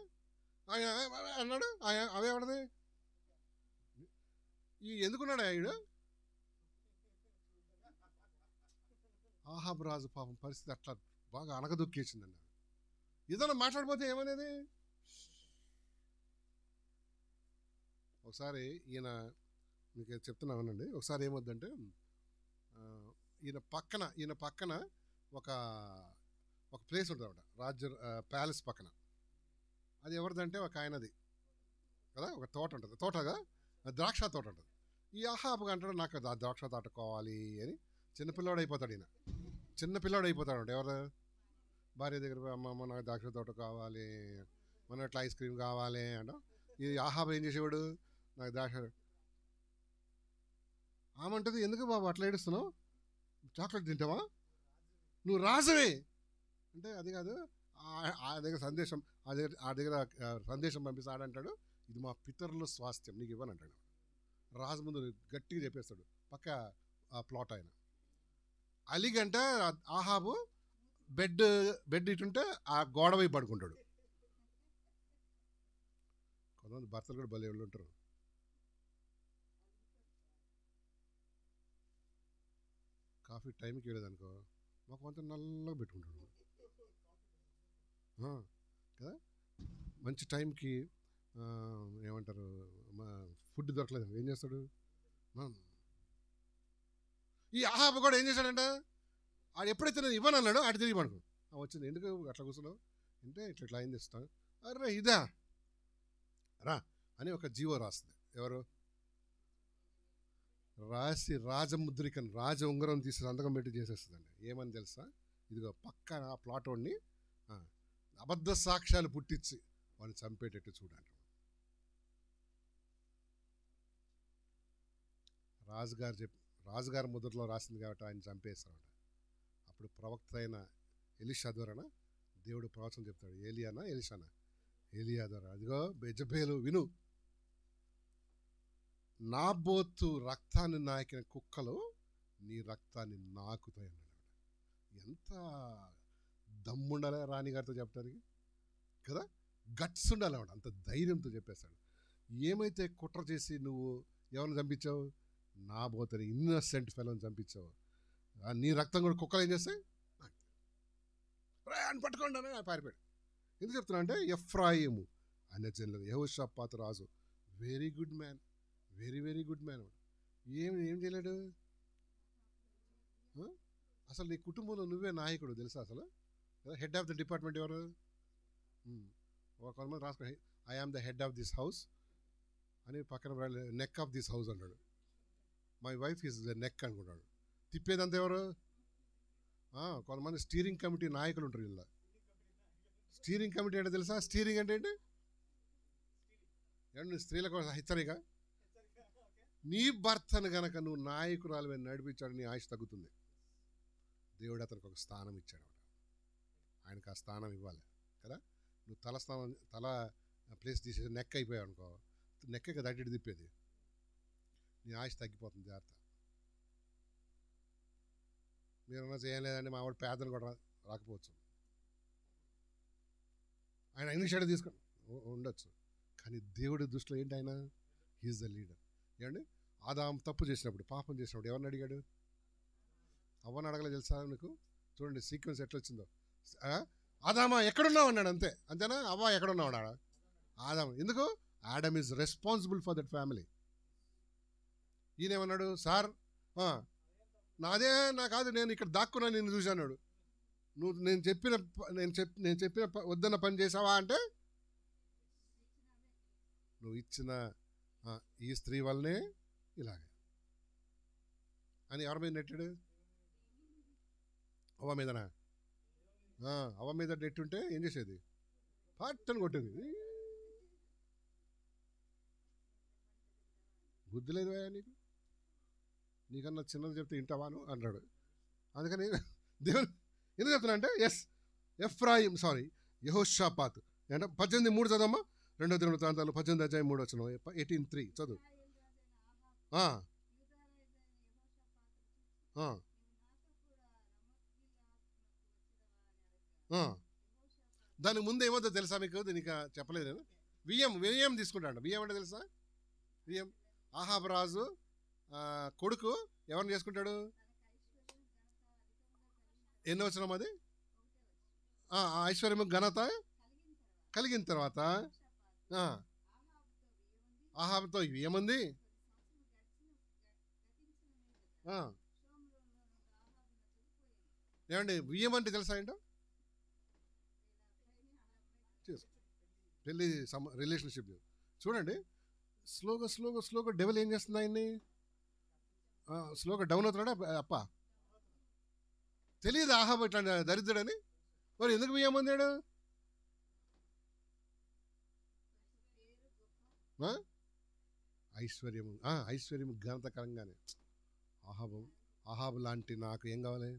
ఆయన అన్నాడు, అవే పడది. ఈ ఎందుకున్నాడు ఆయుడు? ఆహాబు రాజు పాపం పరిస్థితి అట్లా బాగా అనగదొక్కేసిందండి. ఏదైనా మాట్లాడిపోతే ఏమనేది? ఒకసారి ఈయన మీకు చెప్తున్నానండి. ఒకసారి ఏమొద్దంటే ఈయన పక్కన ఒక ప్లేస్ ఉంటుంది అన్నమాట, రాజ్య ప్యాలెస్ పక్కన. అది ఎవరిదంటే ఒక ఆయనది కదా, ఒక తోట ఉంటుంది, తోటగా ద్రాక్ష తోట ఉంటుంది. ఈ ఆహాబుగా అంటాడు, నాకు ద్రాక్ష తోట కావాలి అని. చిన్నపిల్లాడు అయిపోతాడు ఈయన, చిన్నపిల్లాడు అయిపోతాడు. ఎవరు? భార్య దగ్గర పోయి, అమ్మ నాకు ద్రాక్ష తోట కావాలి, మనం ఎట్లా ఐస్ క్రీమ్ కావాలి అంట. ఈ ఆహాబు ఏం చేసేవాడు? నాకు ద్రాక్ష. ఆమంటది, ఎందుకు బాబు అట్లా ఏడుస్తున్నావు? చాక్లెట్ తింటావా? నువ్వు రాజువే అంటే అది కాదు, ఆ దగ్గర సందేశం పంపిస్తాడంటాడు, ఇది మా పితరుల స్వాస్థ్యం, నీకు ఇవ్వను అంటాడు. రాజు ముందు గట్టిగా చెప్పేస్తాడు, పక్క ప్లాట్ ఆయన. అలిగంట ఆహాబు బెడ్ ఇటుంటే ఆ గోడ వైపు పడుకుంటాడు. కొంతమంది భర్తలు కూడా భలే వాళ్ళు ఉంటారు. కాఫీ టైంకి వెళ్ళేదనుకో, మాకు కొంత నల్లగా పెట్టుకుంటాడు కదా. మంచి టైంకి ఏమంటారు, ఫుడ్ దొరకలేదు, ఏం చేస్తాడు? ఈ ఆహాబు కూడా ఏం చేశాడంట, ఆడు ఎప్పుడైతే నేను ఇవ్వను అన్నాడు, ఆడు తిరిగి పడుకో. వచ్చింది, ఎందుకు అట్లా కూర్చున్నావు అంటే, ఇట్లా అయింది ఇస్తాను. అరే ఇదా రా అని ఒక జీవో రాస్తుంది. ఎవరు రాసి రాజముద్రికను, రాజ ఉంగరం తీసి సంతకం పెట్టి చేసేస్తుందండి. ఏమని తెలుసా? ఇదిగో పక్కన ఆ ప్లాట్ వాడిని అబద్ధ సాక్ష్యాలు పుట్టించి వాడిని చంపేటట్టు చూడండి. రాజుగారు ముద్రలో రాసింది కాబట్టి ఆయన చంపేస్తాడు. అప్పుడు ప్రవక్త అయిన ఎలీషా ద్వారా దేవుడు ప్రవచనం చెప్తాడు. ఏలియానా ఎలీషానా? ఏలియా ద్వారా, అదిగో యెజబేలు విను, నాబోతు రక్తాన్ని నాకిన కుక్కలు నీ రక్తాన్ని నాకుతాయి అన్నాడు. ఎంత దమ్ముండాలి రాణిగారితో చెప్పడానికి కదా, గట్స్ ఉండాలి అన్నమాట. అంత ధైర్యంతో చెప్పేస్తాడు. ఏమైతే కుట్ర చేసి నువ్వు ఎవరిని చంపించావు? నాబోతుని ఇన్నోసెంట్ ఫెలోని చంపించావు. నీ రక్తం కూడా కుక్కలు ఏం చేస్తాయి? అని పట్టుకోండి అని పారిపోయాడు. ఎందుకు చెప్తున్నా అంటే, ఎఫ్రాయిము అనే జనులు యెహోషాపాతు రాజు very good man, very very good man. ఏం చేయలేడు అసలు. నీ కుటుంబంలో నువ్వే నాయకుడు తెలుసా అసలు? హెడ్ ఆఫ్ ద డిపార్ట్మెంట్ ఎవరు? కొంతమంది రాసుకో, I am the head of this house అని. పక్కన నెక్ ఆఫ్ దిస్ హౌస్ అంటాడు. My wife is the neck అనుకుంటాడు. తిప్పేదంతా ఎవరు? కొంతమంది స్టీరింగ్ కమిటీ నాయకులు ఉంటారు ఇలా. స్టీరింగ్ కమిటీ అంటే తెలుసా? స్టీరింగ్ అంటే ఏంటి? ఏమంటే స్త్రీలకు హెచ్చరిక, నీ భర్తను గనక నువ్వు నాయకురాలు మీద నడిపించాడు, నీ ఆయుష్ తగ్గుతుంది. దేవుడు అతనికి ఒక స్థానం ఇచ్చాడు, ఆయనకు ఆ స్థానం ఇవ్వాలి కదా. నువ్వు తల ప్లేస్ తీసేసి నెక్ అయిపోయావు అనుకో, నెక్క కదా అడ్డు తిప్పేది, నీ ఆయుష్ తగ్గిపోతుంది. జాగ్రత్త. మీరన్నా చేయలేదండి, మా వాడు పేదలు కూడా రాకపోవచ్చు, ఆయన ఇనిషియేటివ్ తీసుకొని ఉండొచ్చు. కానీ దేవుడి దృష్టిలో ఏంటి? ఆయన హీఈస్ ద లీడర్. ఏమండి, ఆదాం తప్పు చేసినప్పుడు, పాపం చేసినప్పుడు ఎవరిని అడిగాడు? అవ్వని అడగలే. తెలుసా నీకు? చూడండి సీక్వెన్స్ ఎట్లా వచ్చిందో. ఆదామా ఎక్కడున్నావు అన్నాడు, అంతే. అంతేనా? అవ్వ ఎక్కడున్నావు అన్నాడు. ఆదాం. ఎందుకు? Adam is responsible for that family. ఈయనేమన్నాడు? సార్ నాదే నా కాదు, నేను ఇక్కడ దాక్కున్నా నిన్ను చూశాను. నువ్వు నేను చెప్పిన వద్దన్న పని చేసావా అంటే నువ్వు ఇచ్చిన ఈ స్త్రీ వల్లనే ఇలాగే అని ఎవరి మీద నెట్టాడు? అవ్వ మీదనా? అవ్వ మీద నెట్టుంటే ఏం చేసేది? పట్టని కొట్టేది. బుద్ధి లేదు నీకు, నీకన్నా చిన్నది చెప్తే వింటావాను అంటాడు. అందుకని దేవుడు ఎందుకు చెప్తున్నా అంటే ఎఫ్రాయిం యెహోషాపాతు అంటే 18:3 చదవమ్మా. 2 దినవృత్తాంతాలు 18:3 18:3 చదువు. దానికి ముందు ఏమవుతుందో తెలుసా మీకు? దీనికి చెప్పలేదు నేను. వియ్యం తీసుకుంటాడు. వియ్యం అంటే తెలుసా? వియ్యం ఆహాబు రాజు కొడుకు ఎవరిని చేసుకుంటాడు? ఎన్నో వచనం అది? ఐశ్వర్యము ఘనత కలిగిన తర్వాత ఆహాబుతో ఏముంది? ఏమండి వియ్యం అంటే తెలుసా ఏంటో? పెళ్ళి రిలేషన్షిప్ చూడండి. స్లోగా డెవల్ ఏం చేస్తుంది ఆయన్ని? స్లోగా డౌన్ అవుతున్నాడా అప్ప? తెలియదు ఆహాబు ఇట్లా దరిద్రుడని. మరి ఎందుకు బియ్యం పొందాడు? ఐశ్వర్యము ఘనతకరంగానే. ఆహాబు లాంటి నాకు ఏం కావాలి?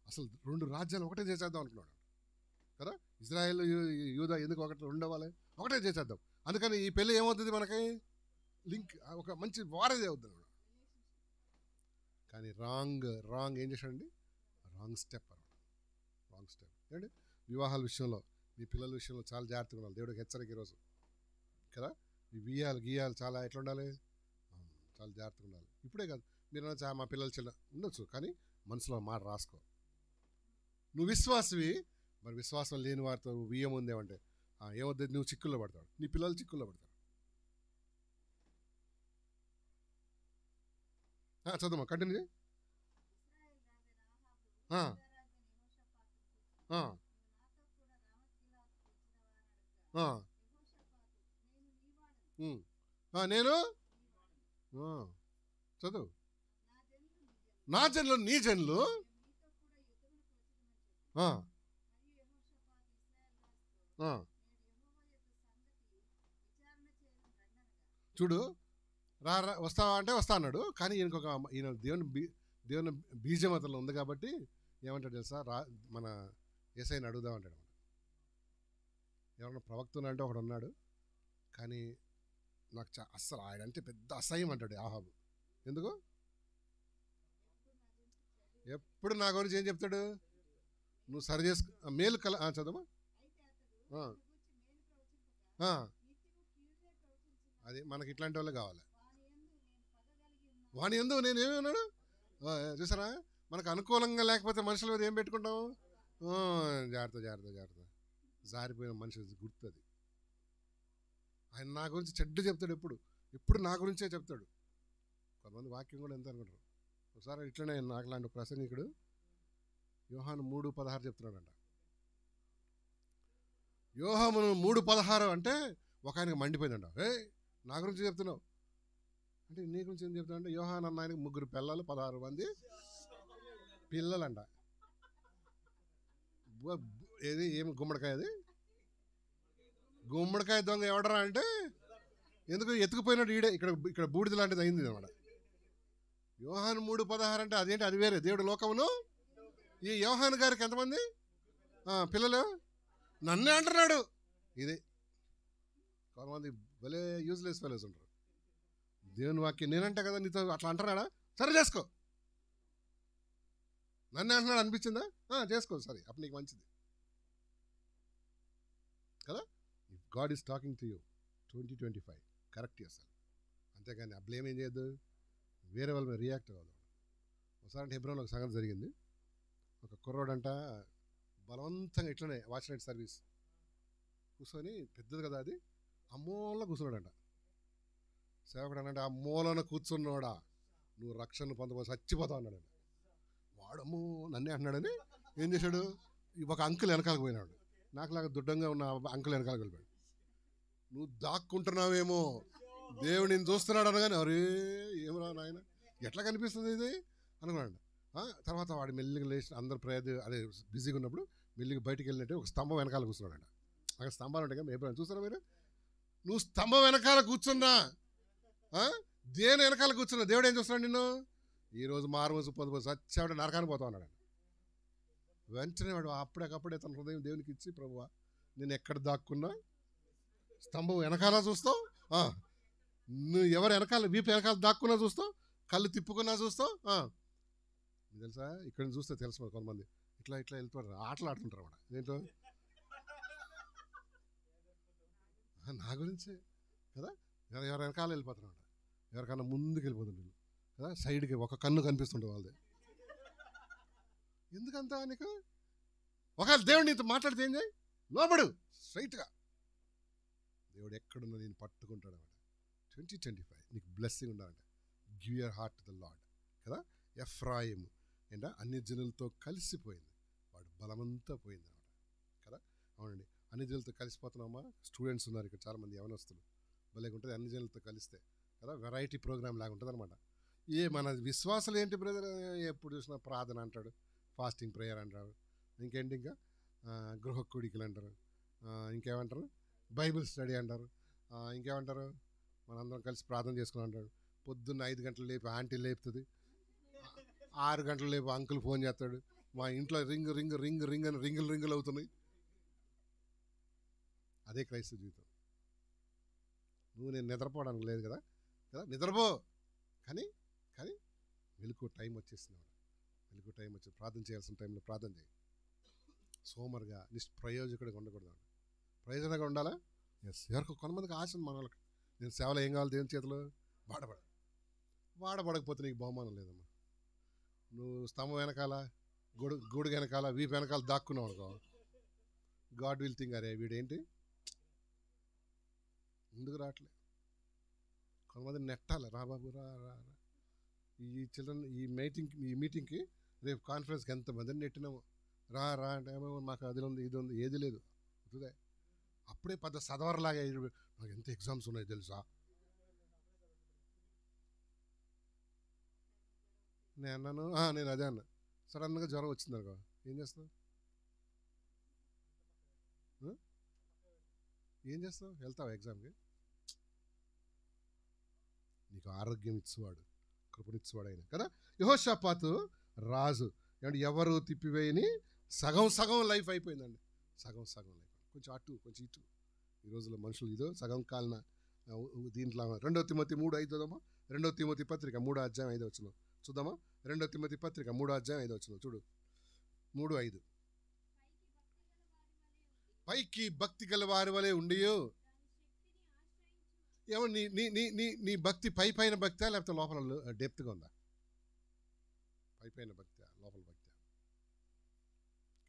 అసలు 2 రాజ్యాలు ఒకటే చేసేద్దాం అనుకున్నాడు కదా. ఇజ్రాయెల్ యూదా ఎందుకు ఉండవాలి? ఒకటే చేసేద్దాం. అందుకని ఈ పెళ్ళి ఏమవుతుంది మనకి? లింక్ ఒక మంచి వారధి అవుతుంది. కానీ రాంగ్ ఏం చేశాడండి? రాంగ్ స్టెప్ ఏంటి? వివాహాల విషయంలో మీ పిల్లల విషయంలో చాలా జాగ్రత్తగా ఉండాలి. దేవుడికి హెచ్చరిక ఈరోజు కదా. ఈ గీయాలు చాలా ఎట్లా ఉండాలి? చాలా జాగ్రత్తగా ఉండాలి. ఇప్పుడే కాదు, మీరు మా పిల్లలు చిన్న ఉండొచ్చు, కానీ మనసులో మాట రాసుకో. నువ్వు విశ్వాసవి, మరి విశ్వాసం లేని వారితో బియ్యం ఉందేమంటే ఏమవుతుంది? నువ్వు చిక్కుల్లో పడతావు, నీ పిల్లలు చిక్కుల్లో పడతారు. చదువు, కంటిన్యూ. నేను చదువు. నా జనులు నీ జనులు. చూడు, వస్తావా అంటే వస్తా అన్నాడు. కానీ ఈయన దేవుని బీజమతలో ఉంది కాబట్టి ఏమంటాడు తెలుసా? మన యేసయ్యని అడుగుదాం అంటాడు. ఎవరన్నా ప్రవక్తను అంటే ఒకడు ఉన్నాడు, కానీ నాకు అస్సలు ఆయనంటే పెద్ద అసహ్యం అంటాడు ఆహాబు. ఎందుకు? ఎప్పుడు నా గురించి ఏం చెప్తాడు? నువ్వు సరి చేసుకో, మేలు చదవమా. అది మనకి ఇట్లాంటి వాళ్ళే కావాలి. వాని ఎందుకు నేనేమి ఉన్నాడు చూసారా? మనకు అనుకూలంగా లేకపోతే మనుషుల మీద ఏం పెట్టుకుంటాం? జాగ్రత్త జారిపోయిన మనిషి గుర్తుంది. ఆయన నా గురించి చెడ్డ చెప్తాడు. ఎప్పుడు నా గురించే చెప్తాడు. కొంతమంది వాక్యం కూడా ఎంత అనుకుంటారు. ఒకసారి ఇట్లనే నాకు లాంటి ప్రసంగికుడు యోహాను 3:16 చెప్తున్నాడంట. యోహాను 3:16 అంటే ఒక ఆయనకు మండిపోయిందంట. నా గురించి చెప్తున్నావు అంటే నీ గురించి ఏం చెప్తావు అంటే, యోహాను అన్న ఆయనకు 3 పిల్లలు 16 మంది పిల్లలంట. ఏమి గుమ్మడికాయ? అది గుమ్మడికాయ దొంగ ఎవడరా అంటే ఎందుకు ఎత్తుకుపోయినట్టు ఈడే ఇక్కడ బూడిద లాంటిది అయింది అనమాట. యోహాను 3:16 అంటే అదేంటి? అది వేరే. దేవుడు లోకమును ఈ యోహాను గారికి ఎంతమంది పిల్లలు? నన్నే అంటున్నాడు. ఇదే కొంతమంది భలే యూజ్లెస్ ఫెలోస్ ఉంటారు. దేవుని వాక్యం నేనంటే కదా నీతో అట్లా అంటున్నాడా? సరే చేసుకో. నన్నే అంటున్నాడు అనిపించిందా? చేసుకో, సరే, అప్పుడు నీకు మంచిది కదా. If God is talking to you 2025 correct yourself. అంతేగాని ఆ బ్లేమ్ ఏం చేయొద్దు, వేరే వాళ్ళ మీద రియాక్ట్ అవ్వదు. ఒకసారి హెబ్రోన్లో ఒక సంగతి జరిగింది. ఒక కుర్రోడంట బలవంతంగా ఇట్లనే వాచ్ నైట్ సర్వీస్ కూర్చొని, పెద్దది కదా అది, ఆ మూలన కూర్చున్నాడంట. సేవకుడు అనంటే, ఆ మూలన కూర్చున్నోడా నువ్వు రక్షణ పొందబోతే చచ్చిపోతావు అన్నాడు. వాడము నన్నే అంటున్నాడని ఏం చేశాడు, ఒక అంకుల్ వెనకాలకు పోయినాడు. నాకులాగా దుడ్డంగా ఉన్న అంకుల్ వెనకాలకు వెళ్ళిపోయాడు. నువ్వు దాక్కుంటున్నావేమో, దేవుడు నేను చూస్తున్నాడు అనగానే అరే ఏమరా నాయన ఎట్లా కనిపిస్తుంది ఇది అనుకున్నాడు. తర్వాత వాడు మెల్లిగా లేచి అందరు అదే బిజీగా ఉన్నప్పుడు మెల్లిగా బయటికి వెళ్ళినట్టే ఒక స్తంభం వెనకాల కూర్చున్నాడు. అక్కడ స్తంభాలు ఉంటాయి కదా, ఎప్పుడైనా చూస్తారా మీరు? నువ్వు స్తంభం వెనకాల కూర్చున్నా, దేని వెనకాల కూర్చున్నా దేవుడు ఏం చూస్తున్నాడు నిన్ను? ఈరోజు మారుమోసు పొందుపోసి సచ్చాడు నరకానికి పోతా ఉన్నాడు. వెంటనే వాడు అప్పుడేకప్పుడే తన హృదయం దేవునికి ఇచ్చి, ప్రభువా నేను ఎక్కడ దాక్కున్నా స్తంభం వెనకాల చూస్తావు, నువ్వు ఎవరు వెనకాల వీపు వెనకాల దాక్కున్నా చూస్తావు, కళ్ళు తిప్పుకున్నా చూస్తావు. తెలుసా, ఇక్కడ చూస్తే తెలుసు కొంతమంది ఇట్లా ఇట్లా వెళ్తుంటారు, ఆటలు ఆడుతుంటారు అన్నమాట. ఏంటో నా గురించే కదా, ఎవరు వెనకాల వెళ్ళిపోతున్నారు, ఎవరికన్నా ముందుకు వెళ్ళిపోతుంటారు కదా, సైడ్కి ఒక కన్ను కనిపిస్తుంటుంది వాళ్ళది. ఎందుకంతా నీకు? ఒకవేళ దేవుడు నీతో మాట్లాడితే ఏం చేయి, లోబడు స్ట్రైట్గా. దేవుడు ఎక్కడున్నా నేను పట్టుకుంటాడు అన్నమాట. 2025 నీకు బ్లెస్సింగ్ ఉండాలంటే give your heart to the lord కదా. ఎఫ్రాయిము ఏంటో అన్ని జనులతో కలిసిపోయింది, వాడు బలమంతా పోయింది అన్నమాట కదా. అవునండి, అన్ని జనులతో కలిసిపోతున్నామా? స్టూడెంట్స్ ఉన్నారు ఇక్కడ చాలామంది యవనస్తులు, భలేగా ఉంటుంది అన్ని జనులతో కలిస్తే కదా. వెరైటీ ప్రోగ్రామ్ లాగా ఉంటుంది అనమాట. మన విశ్వాసాలు ఏంటి బ్రదర్, ఎప్పుడు చూసినా ప్రార్థన అంటాడు, ఫాస్టింగ్ ప్రేయర్ అంటారు, ఇంకేంటి ఇంకా గృహ కూడికలు అంటారు, ఇంకేమంటారు బైబిల్ స్టడీ అంటారు, ఇంకేమంటారు మనందరం కలిసి ప్రార్థన చేసుకుని అంటాడు. పొద్దున్న 5 గంటలు లేపి ఆంటీ లేపుతుంది, 6 గంటలు లేపు అంకుల్ ఫోన్ చేస్తాడు, మా ఇంట్లో రింగ్ రింగ్ రింగ్ రింగ్ అని రింగులు అవుతున్నాయి. అదే క్రైస్తవ జీవితం. నువ్వు నేను నిద్రపోవడానికి లేదు కదా కదా, నిద్రపో, కానీ కానీ వెలుగు టైం వచ్చేసింది, వెలుగు టైం వచ్చి ప్రార్థన చేయాల్సిన టైంలో ప్రార్థన చేయి. సోమరుగా నిష్ప్రయోజకుడిగా ఉండకూడదు, ప్రయోజనంగా ఉండాలా. ఎస్, ఎవరికి కొంతమందికి ఆశ ఉంది మన వాళ్ళకి, నేను సేవలో ఏం కావాలి దేవుని చేతిలో వాడబడకపోతే నీకు బహుమానం లేదమ్మా. నువ్వు స్తంభం వెనకాల గూడు వెనకాల వీపు వెనకాల దాక్కున్నావు అనుకో, గాడ్ విల్ థింక్ అరే వీడేంటి ముందుకు రావట్లే. కొంతమంది నెట్టాలి, రా బాబు రా రా రా. ఈ చిల్డ్రన్ ఈ మీటింగ్కి రేపు కాన్ఫరెన్స్కి ఎంతమందిని నెట్టినాము, రా రా అంటే ఏమో మాకు అది ఉంది ఇది ఉంది, ఏది లేదు అవుతుందే. అప్పుడే పెద్ద చదవరలాగా నాకు ఎంత ఎగ్జామ్స్ ఉన్నాయి తెలుసా. నేను అదే అన్నా, సడన్గా జ్వరం వచ్చింది అనుకో ఏం చేస్తావు? వెళ్తావా ఎగ్జామ్కి? నీకు ఆరోగ్యం ఇచ్చేవాడు, కృపనిచ్చేవాడు అయినా కదా. యెహోషాపాతు రాజు ఏమంటే ఎవరు తిప్పివేయని సగం లైఫ్ అయిపోయిందండి. సగం లైఫ్, కొంచెం అటు కొంచెం ఇటు. ఈ రోజుల్లో మనుషులు ఇదో సగం కాలిన దీంట్లో. 2 తిమోతి 3:5 చూద్దామా. 2 తిమోతి పత్రిక 3:5 చూద్దామా. 2 తిమోతి పత్రిక 3:5 చూడు. 3:5 పైకి భక్తి గల వారి వలె ఉండి, ఏమో నీ నీ నీ నీ నీ భక్తి పైన భక్తా లేకపోతే లోపల డెప్త్గా ఉందా? పైన భక్తి లోపల భక్తి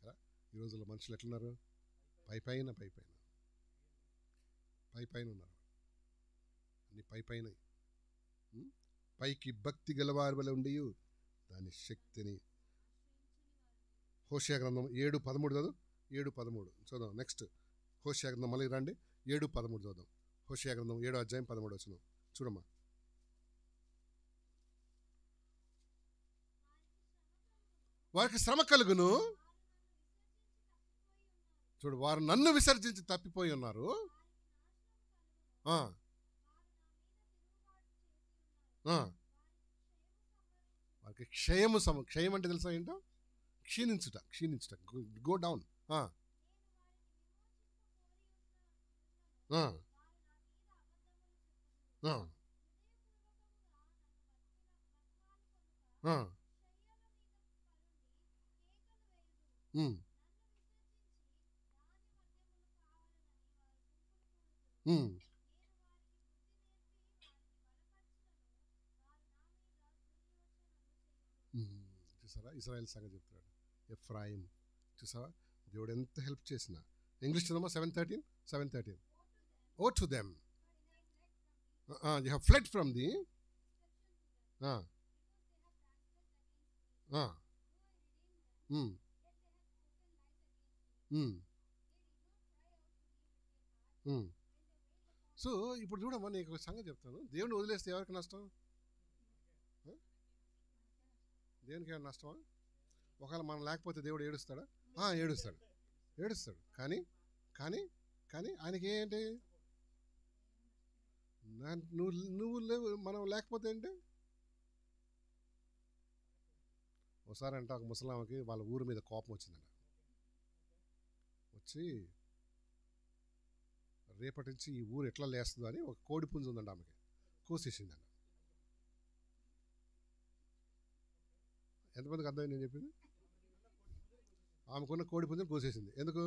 కదా. ఈ రోజుల్లో మనుషులు ఎట్లున్నారు? పైన ఉన్నారు, అన్ని పైన. పైకి భక్తి గలవారి వలె ఉండి దాని శక్తిని. హోషేయ గ్రంథం 7:13 చదువు. 7:13 చూద్దాం. నెక్స్ట్ హోషేయ గ్రంథం మళ్ళీ రండి, 7:13 చూద్దాం. హోషేయ గ్రంథం 7:13 చూడమ్మా. వారికి శ్రమ కలుగును, చూడు వారు నన్ను విసర్జించి తప్పిపోయి ఉన్నారు, వారికి క్షయం అంటే తెలుసా ఏంటో? క్షీణించుట. Go down. చూసారా ఇశ్రాయేల్ సంగతి చెప్తున్నాడు. ఎఫ్రాయిం చూసావా, దేవుడు ఎంత హెల్ప్ చేసినా. ఇంగ్లీష్ చదవమా. 7:13 woe to them you have fled from the ah, um, um, um. So ఇప్పుడు చూడమ్మా, నీకు ఒక సంగతి చెప్తాను. దేవుని వదిలేస్తే ఎవరికి నష్టం? ఆ? దేవునికి ఏమైనా నష్టమా? ఒకవేళ మనం లేకపోతే దేవుడు ఏడుస్తాడా? ఏడుస్తాడు, ఏడుస్తాడు. కానీ కానీ కానీ ఆయనకి ఏంటి? నువ్వు నువ్వు లేవు, మనం లేకపోతే ఏంటి? ఒకసారి అంటే ఒక ముసలామకి వాళ్ళ ఊరి మీద కోపం వచ్చిందంట. వచ్చి రేపటి నుంచి ఈ ఊరు ఎట్లా లేస్తుందో అని ఒక కోడి పుంజు ఉందండి ఆమెకి, కోసేసిందంట. ఎంతమందికి అర్థమైంది నేను చెప్పింది? ఆమెకున్న కోడి పుంజుని కోసేసింది. ఎందుకు?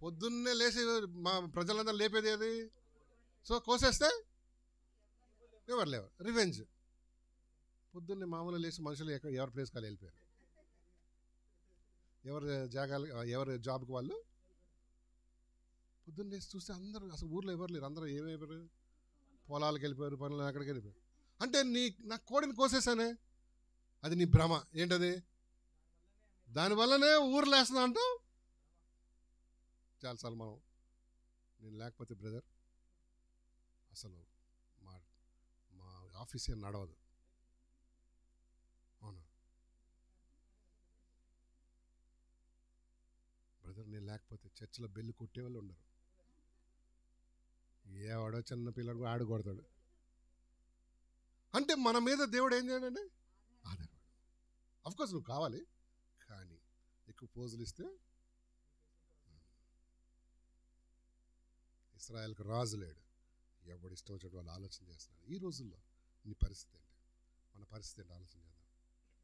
పొద్దున్నే లేచి మా ప్రజలందరూ లేపేది అది. సో కోసేస్తే ఎవరు లేవు, రివెంజ్. పొద్దున్నే మామూలు లేచి మనుషులు ఎవరి ప్లేస్ కాలు వెళ్ళిపోయారు. ఎవరి జాగాలు, ఎవరి జాబ్కి వాళ్ళు. పొద్దున్న లేచి చూస్తే అందరూ అసలు ఊర్లో ఎవరు లేరు, అందరూ ఏమైపోయారు? పొలాలకు వెళ్ళిపోయారు, పనులు అక్కడికి వెళ్ళిపోయారు. అంటే నా కోడిని కోసేసానే, అది నీ భ్రమ. ఏంటది? దానివల్లనే ఊర్లో వేస్తున్నా అంటావు. చాలాసార్లు మనం, నేను లేకపోతే బ్రదర్ అసలు మా మా ఆఫీసే నడవదు. అవును బ్రదర్, నేను లేకపోతే చర్చిలో బెల్లు కొట్టేవాళ్ళు ఉండరు. ఏవాడో చిన్న పిల్లడు ఆడు కొడతాడు. అంటే మన మీద దేవుడు ఏం చేయడండి? ఆధారపడు. అఫ్కోర్స్ నువ్వు కావాలి, కానీ ఎక్కువ పోజులు ఇస్తే. ఇస్రాయల్కి రాజు లేడు, ఎవడు ఇష్టం వచ్చేట వాళ్ళు ఆలోచన చేస్తున్నారు. ఈ రోజుల్లో నీ పరిస్థితి ఏంటి, మన పరిస్థితి ఏంటి ఆలోచన చేద్దాం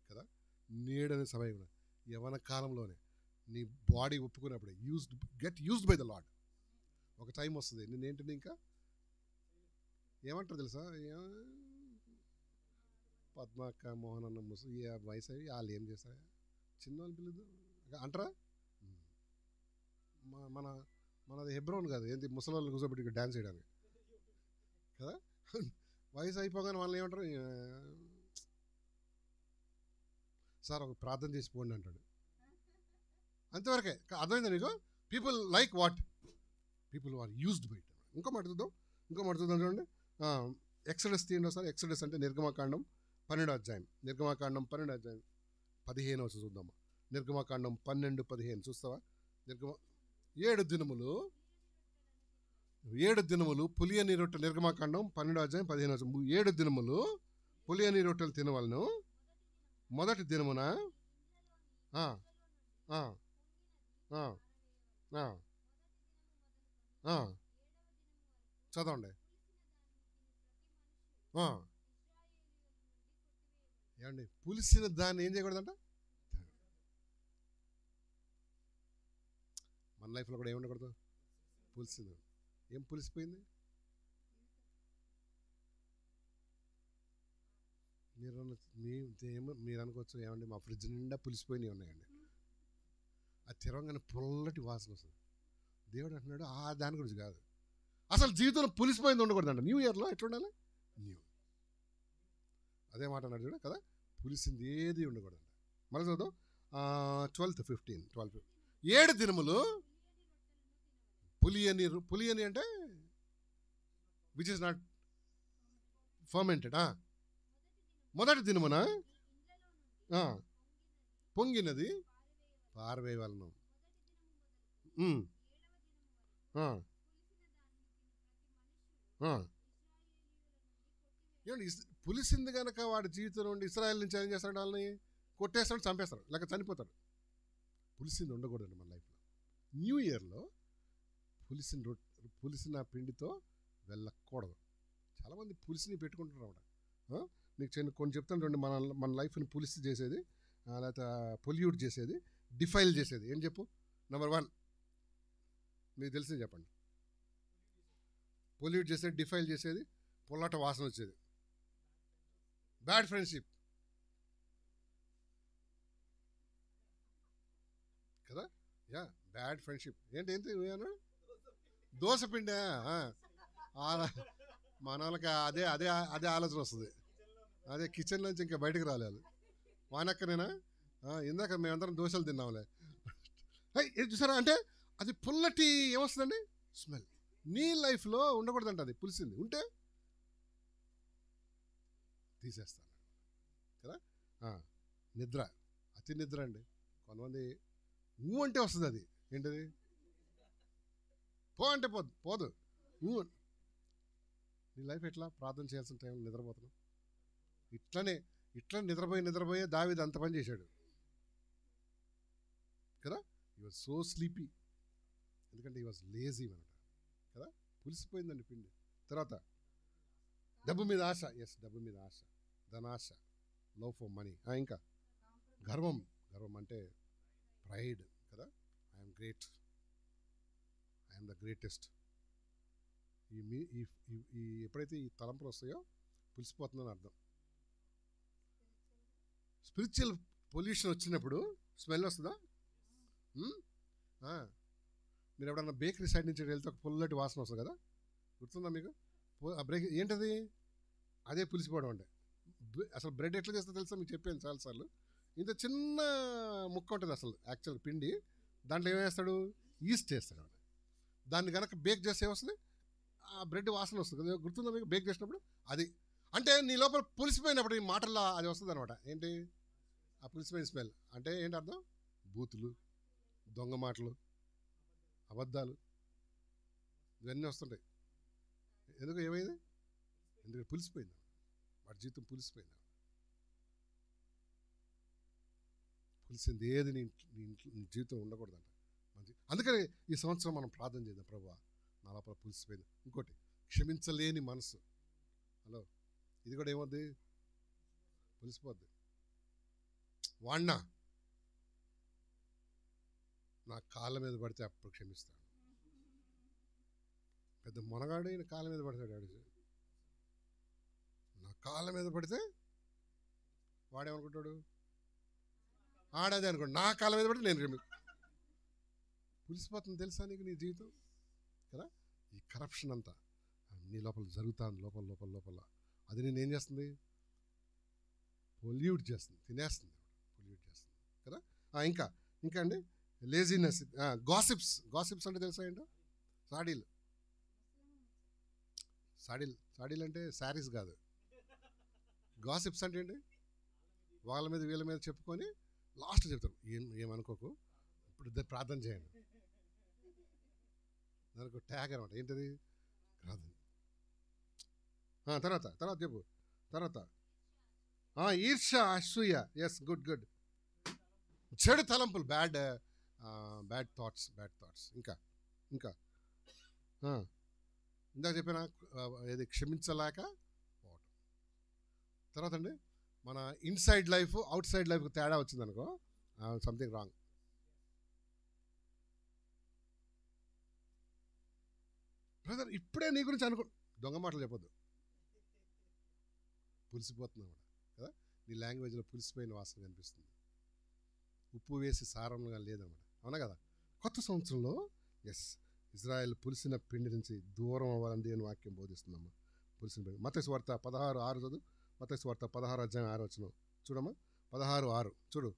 కదా. నీడనే సమయం, యవన కాలంలోనే నీ బాడీ ఒప్పుకున్నప్పుడే get used by the lord. ఒక టైం వస్తుంది నేనేంటిని ఇంకా ఏమంటారు తెలుసా? పద్మాక్క, మోహన్ అన్న ముసు వయసు అయ్యి వాళ్ళు ఏం చేస్తారా, చిన్నవాళ్ళు పిల్లలు అంటారా? మన మనది హెబ్రోన్ కాదు, ఏంటి ముసలి కూర్చోబెట్టి డ్యాన్స్ చేయడానికి కదా. వయసు అయిపోగానే వాళ్ళు ఏమంటారు? సార్ ఒక ప్రార్థన చేసి పోండి అంటాడు. అంతవరకే. అర్థమైందా నీకు? People like what? People are used by it. ఇంకో మాట చూద్దాం చూడండి. ఎక్సడస్ తీయండి ఒకసారి. ఎక్సడస్ అంటే నిర్గమకాండం 12వ అధ్యాయం. నిర్గమకాండం 12వ అధ్యాయం 15 చూద్దామా. నిర్గమకాండం 12:15 చూస్తావా? 7 దినములు పులియని రొట్టె. నిర్గమకాండం 12వ అధ్యాయం 15. 7 దినములు పులియని రొట్టెలు తినవలను. మొదటి దినమున చదవండి. ఏమండి, పులిసిన దాన్ని ఏం చేయకూడదంట? మన లైఫ్లో కూడా ఏముండకూడదు? పులిసింది. ఏం పులిసిపోయింది? మీరు అనుకోవచ్చు, ఏమండి మా ఫ్రిడ్జ్ నిండా పులిసిపోయినవి ఉన్నాయండి. అది తెరవగానే పుల్లటి వాసన వస్తుంది. దేవుడు అంటున్నాడు దాని గురించి కాదు, అసలు జీవితంలో పులిసిపోయింది ఉండకూడదంట. న్యూ ఇయర్లో ఎట్లుండాలి? అదే మాట అన్నాడు చూడ కదా, పులిసింది ఏది ఉండకూడదంట. మళ్ళీ చదువు 12:15. 7 దినములు పులియని అంటే విచ్ ఇస్ నాట్ ఫర్మెంటెడ్. మొదటి దినమున పొంగినది పారవేయవలను. ఏమండి, పులిసింది కనుక వాడి జీవితం నుండి ఇశ్రాయేల్ నుంచి ఏం చేస్తాడు? వాళ్ళని కొట్టేస్తాడు, చంపేస్తాడు, లేక చనిపోతాడు. పులిసింది ఉండకూడదండి మన లైఫ్లో. న్యూ ఇయర్లో పులిసిన పిండితో వెళ్ళకూడదు. చాలామంది పులిసిని పెట్టుకుంటున్నారు అన్నమాట. నీకు కొన్ని చెప్తాను చూడండి. మన లైఫ్ని పులిసి చేసేది, లేకపోతే పొల్యూట్ చేసేది, డిఫైల్ చేసేది ఏం చెప్పు? నెంబర్ 1 మీకు తెలిసింది చెప్పండి. పొల్యూట్ చేసేది, డిఫైల్ చేసేది, పొల్లట వాసన వచ్చేది, బ్యాడ్ ఫ్రెండ్షిప్ కదా. బ్యాడ్ ఫ్రెండ్షిప్ ఏంటి దోశ పిండి. మన వాళ్ళకి అదే ఆలోచన వస్తుంది. అదే కిచెన్ నుంచి ఇంకా బయటకు రాలేదు. వానక్కనేనా? ఇందాక మేమందరం దోశలు తిన్నాంలే. ఇది చూసారా, అంటే అది పుల్లటి ఏమొస్తుందండి, స్మెల్. నీ లైఫ్లో ఉండకూడదంట, అది పులిసింది ఉంటే తీసేస్తాను కదా. నిద్ర, అతి నిద్ర అండి. కొంతమంది అంటే వస్తుంది, అది ఏంటది, పో అంటే పోదు పోదు. నీ లైఫ్ ఎట్లా ప్రార్థన చేయాల్సిన టైంలో నిద్రపోతున్నావు. ఇట్లా నిద్రపోయే దావీదు అంత పని చేశాడు కదా. ఈ వాజ్ సో స్లీపీ, ఎందుకంటే ఈ వాజ్ లేజీ అనమాట కదా. పులిసిపోయిందండి పిండి. తర్వాత డబ్బు మీద ఆశ. డబ్బు మీద ఆశ, ధనాశ, లవ్ ఫర్ మనీ. ఇంకా గర్వం అంటే ప్రైడ్ కదా. I'm great, I'm the greatest. ఈ ఎప్పుడైతే ఈ తలంపులు వస్తాయో పులిసిపోతుందని అర్థం. స్పిరిచువల్ పొల్యూషన్ వచ్చినప్పుడు స్మెల్ వస్తుందా? మీరు ఎవడన్నా బేకరీ సైడ్ నుంచి వెళ్తే ఒక పుల్లటి వాసన వస్తుంది కదా, గుర్తుందా మీకు? బ్రేక్ ఏంటది? అదే పులిసిపోవడం అంటే. అసలు బ్రెడ్ ఎట్లా చేస్తా తెలుసా, మీకు చెప్పాను చాలాసార్లు. ఇంత చిన్న ముక్క ఉంటుంది అసలు యాక్చువల్ పిండి, దాంట్లో ఏమేస్తాడు, ఈస్ట్ వేస్తాడు. దాన్ని కనుక బేక్ చేస్తే ఏమొస్తుంది, ఆ బ్రెడ్ వాసన వస్తుంది కదా, గుర్తుందా మీకు? బేక్ చేసినప్పుడు అది అంటే నీ లోపల పులిసిపోయినప్పుడు ఈ మాటల్లో అది వస్తుంది అనమాట. ఏంటి ఆ పులిసిపోయిన స్మెల్ అంటే? ఏంటి అర్థం? బూతులు, దొంగ మాటలు, అబద్ధాలు, ఇవన్నీ వస్తుంటాయి. ఎందుకు? ఏమైంది? ఎందుకంటే పులిసిపోయింది, వాడి జీవితం పులిసిపోయింది. పులిసింది ఏది నీ జీవితం ఉండకూడదంట. అందుకని ఈ సంవత్సరం మనం ప్రార్థన చేద్దాం, ప్రభువా నా లోపల పులిసిపోయింది. ఇంకోటి, క్షమించలేని మనసు. హలో, ఇది కూడా ఏమవుద్ది, పులిసిపోద్ది. వాడినా నా కాళ్ళ మీద పడితే అప్పుడు క్షమిస్తాను. పెద్ద మొనగాడు ఈయన కాళ్ళ మీద పడతాడు. నా కాళ్ళ మీద పడితే వాడేమనుకుంటాడు, ఆడదే అనుకోండి, నా కాళ్ళ మీద పడితే నేను పులిసిపోతుంది. తెలుసా నీకు నీ జీవితం కదా? ఈ కరప్షన్ అంతా నీ లోపల జరుగుతుంది, లోపల అది నేను ఏం చేస్తుంది, పొల్యూట్ చేస్తుంది, తినేస్తుంది, పొల్యూట్ చేస్తుంది కదా. ఇంకా అండి, లేజినెస్, గాసిప్స్ అంటే తెలుసా ఏంటో? సాడీలు అంటే శారీస్ కాదు. గాసిప్స్ అంటే ఏంటి, వాళ్ళ మీద వీళ్ళ మీద చెప్పుకొని లాస్ట్ చెప్తారు, ఏమనుకోకు ఇప్పుడు ఇద్దరు ప్రార్థన చేయండి, దానికి ట్యాగ్ అనమాట. ఏంటది? ప్రార్థన. తర్వాత చెప్పు. తర్వాత ఈర్ష, అసూయ. గుడ్. చెడు తలంపులు, బ్యాడ్ థాట్స్. ఇంకా ఇందాక చెప్పిన ఏది, క్షమించలేక పోవటం. తర్వాత అండి, మన ఇన్సైడ్ లైఫ్ అవుట్ సైడ్ లైఫ్కి తేడా వచ్చిందనుకో, సంథింగ్ రాంగ్. బ్రదర్ ఇప్పుడే నీ గురించి దొంగ మాటలు చెప్పొద్దు, పులిసిపోతున్నావు కదా. నీ లాంగ్వేజ్లో పులిసిపోయిన వాసన కనిపిస్తుంది, ఉప్పు వేసి సారంగా లేదన్నమాట. అవునా కదా? కొత్త సంవత్సరంలో ఇజ్రాయెల్ పులిసిన పిండి నుంచి దూరం అవ్వాలని దేవుని వాక్యం బోధిస్తుందమ్మా. పులిసిన పిండి. మత్తయి సువార్త 16:6 చదువు. మత్తయి సువార్త 16:6 చూడమ్మా. 16:6 చూడు.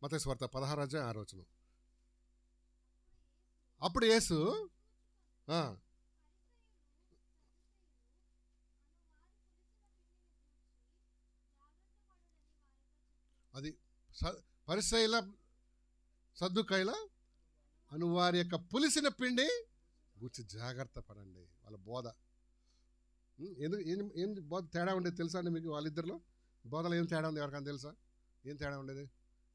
మత్తయి సువార్త 16:6. అప్పుడు యేసు అది పరిసయ్యుల సద్దుకైల అను వారి యొక్క పులిసిన పిండి గురించి జాగ్రత్త పడండి. వాళ్ళ బోధ ఏం బోధ తేడా ఉండేది తెలుసా అండి మీకు? వాళ్ళిద్దరిలో బోధలో ఏం తేడా ఉంది? ఎవరికైనా తెలుసా ఏం తేడా ఉండేది?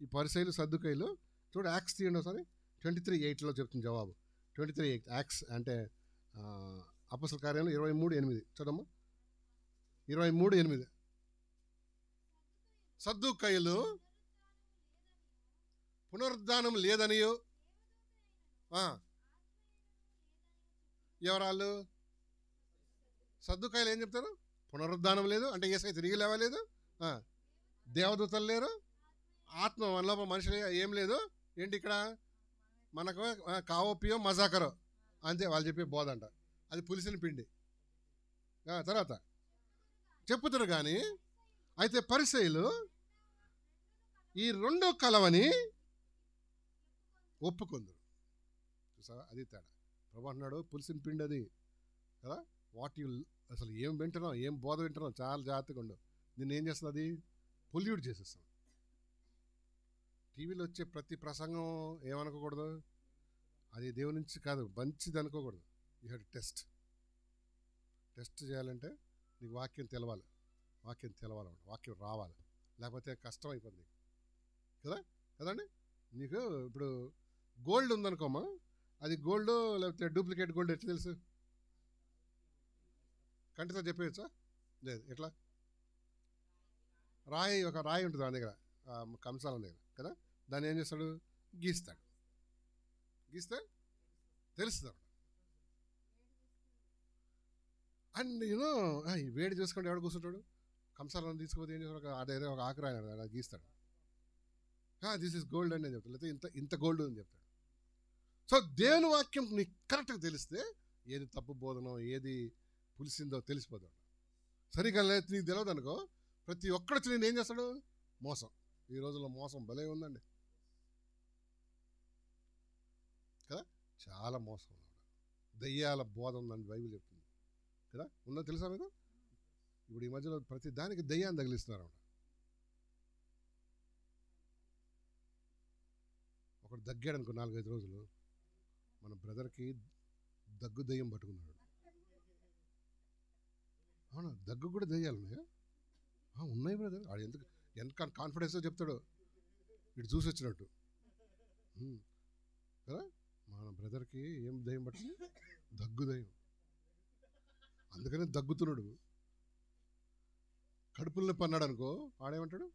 ఈ పరిసయ్యులు సద్దుకైలు చూడు, యాక్స్ తీయండి ఒకసారి. 23:8 చెప్తుంది జవాబు. 23:8 యాక్స్ అంటే అపొస్తలుల కార్యాలు 23:8 చదమ్మా. 23:8 సద్దుకైలు పునరుద్ధానం లేదనియో. ఎవరాళ్ళు? సద్దుకాయలు ఏం చెప్తారు? పునరుద్ధానం లేదు అంటే యేసయ్య తిరిగి లేవలేదు, దేవదూతలు లేరు, ఆత్మ మనలో మనుషులు ఏం లేదు. ఏంటి ఇక్కడ మనకు కావోపియో మజాకరో అంతే వాళ్ళు చెప్పే బోధ అంట. అది పులిసిన పిండి. తర్వాత చెప్పుతారు కానీ అయితే పరిసయ్యులు ఈ రెండు కలవని ఒప్పుకుందరు. చూసావా, అది తేడా. ప్రభు అంటున్నాడు పులిసిన పిండి అది కదా. వాట్ యు అసలు ఏం వింటున్నావు, ఏం బోధ వింటున్నావు, చాలా జాగ్రత్తగా ఉండవు. నిన్ను ఏం చేస్తుంది, అది పొల్యూట్ చేసేస్తాం. టీవీలో వచ్చే ప్రతి ప్రసంగం ఏమనుకోకూడదు, అది దేవుని నుంచి కాదు, మంచిది అనుకోకూడదు. యూ హ్యావ్ టు టెస్ట్ చేయాలంటే నీకు వాక్యం తెలవాలి, వాక్యం రావాలి, లేకపోతే కష్టం అయిపోతుంది కదా. కదండి, నీకు ఇప్పుడు గోల్డ్ ఉందనుకోమా, అది గోల్డ్ లేకపోతే డూప్లికేట్ గోల్డ్ ఎట్లా తెలుసు? కంటితో చెప్పేయచ్చా? లేదు. ఎట్లా? ఒక రాయి ఉంటుంది దాని దగ్గర, కంసాల దగ్గర కదా. దాన్ని ఏం చేస్తాడు, గీస్తే తెలుస్తుంది. అండ్ యూనో ఈ వేడి చూసుకుంటే ఎవడు కూర్చుంటాడు, కంసాలను తీసుకుపోతే ఏం చేస్తాడు, అదే ఒక ఆకురాయి అలా గీస్తాడు, దిస్ ఇస్ గోల్డ్ అని చెప్తాడు, లేకపోతే ఇంత గోల్డ్ అని చెప్తాడు. సో దేవుని వాక్యం నీకు కరెక్ట్గా తెలిస్తే ఏది తప్పు బోధనో ఏది పులిసిందో తెలిసిపోతాడు. సరిగ్గా నీకు తెలియదు అనుకో, ప్రతి ఒక్కడొచ్చి నేను ఏం చేస్తాడు, మోసం. ఈ రోజుల్లో మోసం భలే ఉందండి కదా, చాలా మోసం. దయ్యాల బోధ ఉందండి బైబిల్ చెప్తుంది కదా. ఉందో తెలుసా మీకు? ఇప్పుడు ఈ మధ్యలో ప్రతి దానికి దయ్యాన్ని తగిలిస్తున్నారు. ఒకడు దగ్గాడు అనుకో 4-5 రోజులు, మన బ్రదర్కి దగ్గు దయ్యం పట్టుకున్నాడు. అవునా, దగ్గు కూడా దయ్యాలు ఉన్నాయా? ఉన్నాయి బ్రదర్. వాడు ఎంత కాన్ఫిడెన్స్గా చెప్తాడు, ఇటు చూసి వచ్చినట్టు కదా. మన బ్రదర్కి ఏం దయ్యం పట్టింది, దగ్గు దయ్యం. అందుకనే దగ్గుతున్నాడు. కడుపుల్లో పన్నాడు అనుకో, ఆడేమంటాడు,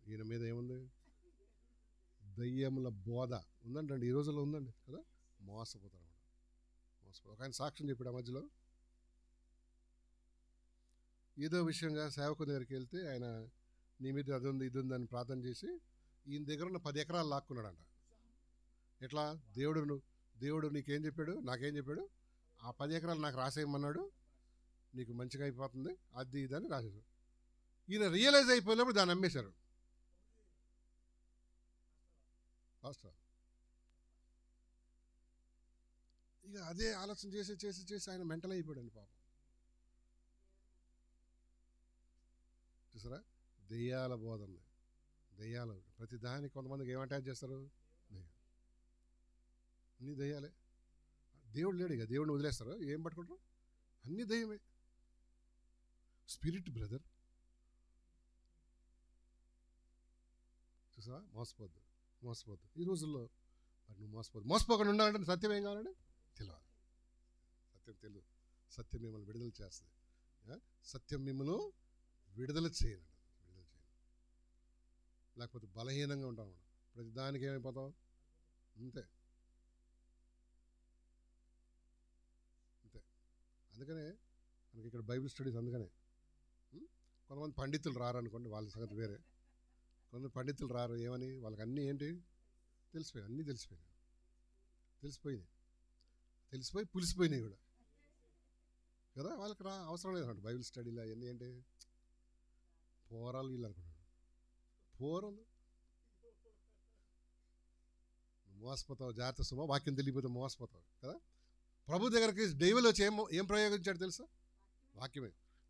ఈయన మీద ఏముంది, దయ్యముల బోధ ఉందంటండి, ఈ రోజుల్లో ఉందండి కదా. మోసపోతారు. ఒక ఆయన సాక్ష్యం చెప్పాడు ఆ మధ్యలో, ఏదో విషయంగా సేవకు దగ్గరికి వెళ్తే ఆయన నీ మీద అది ఉంది ఇది ఉందని ప్రార్థన చేసి ఈయన దగ్గర ఉన్న 10 ఎకరాలు లాక్కున్నాడంట. ఎట్లా? దేవుడు నీకేం చెప్పాడు, నాకేం చెప్పాడు, ఆ 10 ఎకరాలు నాకు రాసేయమన్నాడు, నీకు మంచిగా అయిపోతుంది అది ఇదని రాసేసాడు. ఈయన రియలైజ్ అయిపోయినప్పుడు దాన్ని అమ్మేశారు. ఇక అదే ఆలోచన చేసి ఆయన మెంటల్ అయిపోయాడండి పాపం. చూసారా, దెయ్యాల బోధన, దెయ్యాలు ప్రతి దానికి కొంతమందికి ఏం అటాచ్ చేస్తారు, అన్నీ దెయ్యాలే. దేవుడు లేడు, ఇక దేవుడిని వదిలేస్తారు, ఏం పట్టుకుంటారు, అన్నీ దెయ్యమే. స్పిరిట్ బ్రదర్, చూసావా, మోసపోద్దు. ఈ రోజుల్లో మరి నువ్వు మోసపోకుండా ఉండాలంటే సత్యం ఏం కావాలంటే తెలియాలి. సత్యం తెలియదు, సత్యం మిమ్మల్ని విడుదల చేస్తుంది. సత్యం మిమ్మల్ని విడుదల చేయండి, లేకపోతే బలహీనంగా ఉంటాం. ప్రతి దానికి ఏమైపోతాం, అంతే. అందుకనే మనకి ఇక్కడ బైబిల్ స్టడీస్, అందుకనే కొంతమంది పండితులు రారనుకోండి, వాళ్ళ సంగతి వేరే. కొంతమంది పండితులు రారు, ఏమని, వాళ్ళకి అన్నీ ఏంటి తెలిసిపోయి, అన్నీ తెలిసిపోయి పులిసిపోయినాయి కూడా కదా. వాళ్ళకి అవసరం లేదంట బైబిల్ స్టడీలో అవన్నీ. ఏంటి పోరాలు వీళ్ళు అనుకుంటాడు, పోరలు మోసపోతావు. జాగ్రత్త సుమా, వాక్యం తెలియకపోతే మోసపోతావు కదా. ప్రభు దగ్గరికి డైవల్ వచ్చి ఏం ప్రయోగించాడు తెలుసా,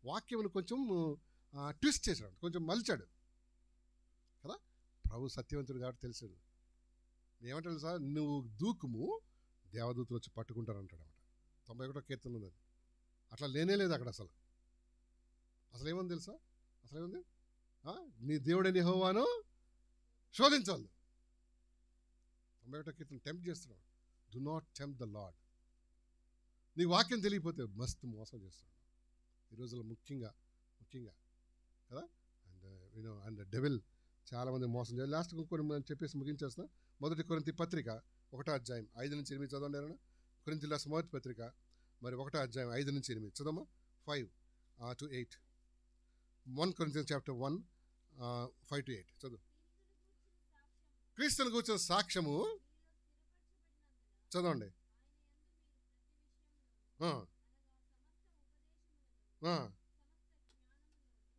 వాక్యమును కొంచెం ట్విస్ట్ చేశాడు, కొంచెం మలిచాడు కదా. ప్రభు సత్యవంతుడు కాబట్టి తెలిసాడు. ఏమంటాడు తెలుసా, నువ్వు దూకుము దేవదూతలు వచ్చి పట్టుకుంటారంటాడు అనమాట. 91వ కీర్తన ఉంది అది. అట్లా లేనే లేదు అక్కడ. అసలు ఏముంది తెలుసా, అసలేముంది, నీ దేవుడని యెహోవాను శోధించాలి. 91వ కీర్తన టెంప్ట్ చేస్తున్నాడు, do not tempt the lord. నీకు వాక్యం తెలియకపోతే మస్తు మోసం చేస్తాడు ఈ రోజుల్లో, ముఖ్యంగా కదా. అండ్ డెవిల్ చాలామంది మోసం చేయాలి. లాస్ట్ కొన్ని మనం చెప్పేసి ముగించేస్తాం. 1 కొరింథీ పత్రిక 1వ అధ్యాయం 5-8 చదవండి ఎవరైనా. కొరింథీ రాసిన మొదటి పత్రిక మరి 1వ అధ్యాయం 5-8 చదవమా. 5-8 1 Corinthians chapter 1 5-8 చదువు. క్రీస్తుని కూర్చున్న సాక్ష్యము చదవండి.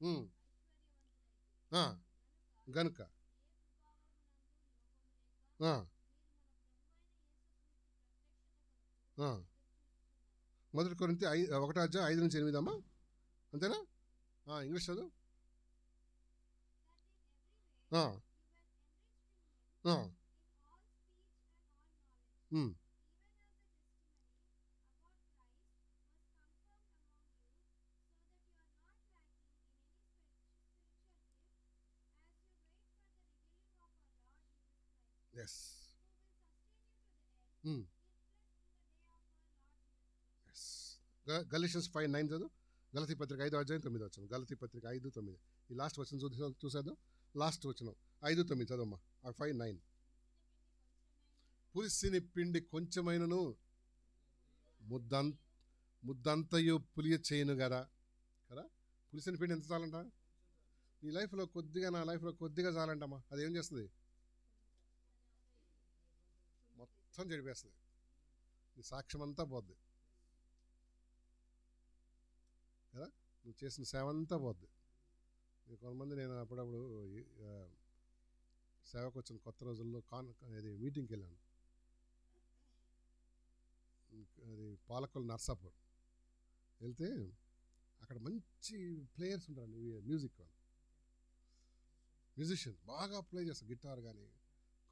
ఉమ్, ఆ, గనుక ఆ, ఆ. మొదటి కొరింథీ 1:5-8 అమ్మా, అంతేనా? ఇంగ్లీష్ చదువు. ఆ, ఆ, ఉమ్, ఎస్, ఉమ్, ఎస్. గలిషియన్స్ 5:9 చదువు. గలతీ పత్రిక 5:9 వచ్చాను. గలతీ పత్రిక 5:9. ఈ లాస్ట్ వచ్చిన చూసేద్దాం. లాస్ట్ వచ్చిన 5:9 చదవమ్మా. 5:9. పులిసిని పిండి కొంచెమైనను ముద్దం ముద్దంతయు పులియ చేయను కదా. కదా, పులిసిన పిండి ఎంత చాలంట? నీ లైఫ్లో కొద్దిగా, నా లైఫ్లో కొద్దిగా చాలంటమ్మా. అది ఏం చేస్తుంది? మొత్తం చెడిపేస్తుంది. నీ సాక్ష్యం అంతా పోద్ది కదా, నువ్వు చేసిన సేవ అంతా పోద్ది. కొంతమంది, నేను అప్పుడప్పుడు సేవకు వచ్చిన కొత్త రోజుల్లో ఇది మీటింగ్కి వెళ్ళాను. అది పాలకొల్లు నర్సాపూర్ వెళ్తే అక్కడ మంచి ప్లేయర్స్ ఉంటారండి, మ్యూజిక్ వాళ్ళు, మ్యూజిషియన్ బాగా ప్లే చేస్తారు. గిటార్ కానీ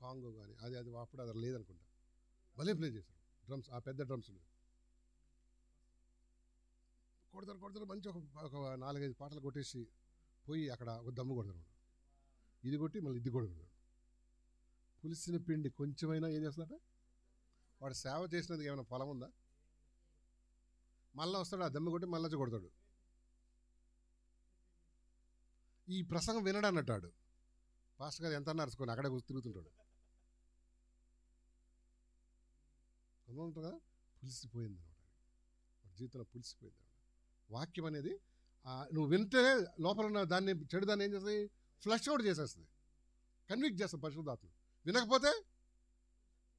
కాంగో కానీ, అది అప్పుడు అది లేదనుకుంటా, భలే ప్లే చేశారు. డ్రమ్స్, ఆ పెద్ద డ్రమ్స్ కొడతారు మంచి ఒక 4-5 పాటలు కొట్టేసి పోయి అక్కడ ఒక దమ్ము కొడతారు. ఇది కొట్టి మళ్ళీ ఇది కూడా కొడతాడు. పులిసిన పిండి కొంచెమైనా ఏం చేస్తాడట? వాడు సేవ చేసినది ఏమైనా పొలం ఉందా? మళ్ళీ వస్తాడు, ఆ దమ్ము కొట్టి మళ్ళీ కొడతాడు. ఈ ప్రసంగం వినడు అన్నట్టాడు. పాస్టర్ గారు ఎంత నడుచుకొని అక్కడే తిరుగుతుంటాడు. కదా, పులిసిపోయింది అనమాట. వాడి జీవితంలో పులిసిపోయింది. వాక్యం అనేది నువ్వు వింటే లోపల ఉన్న దాన్ని, చెడు దాన్ని ఏం చేస్తుంది? ఫ్లష్ అవుట్ చేసేస్తుంది, కన్విక్ట్ చేస్తుంది పరిశుద్ధాత్మ. వినకపోతే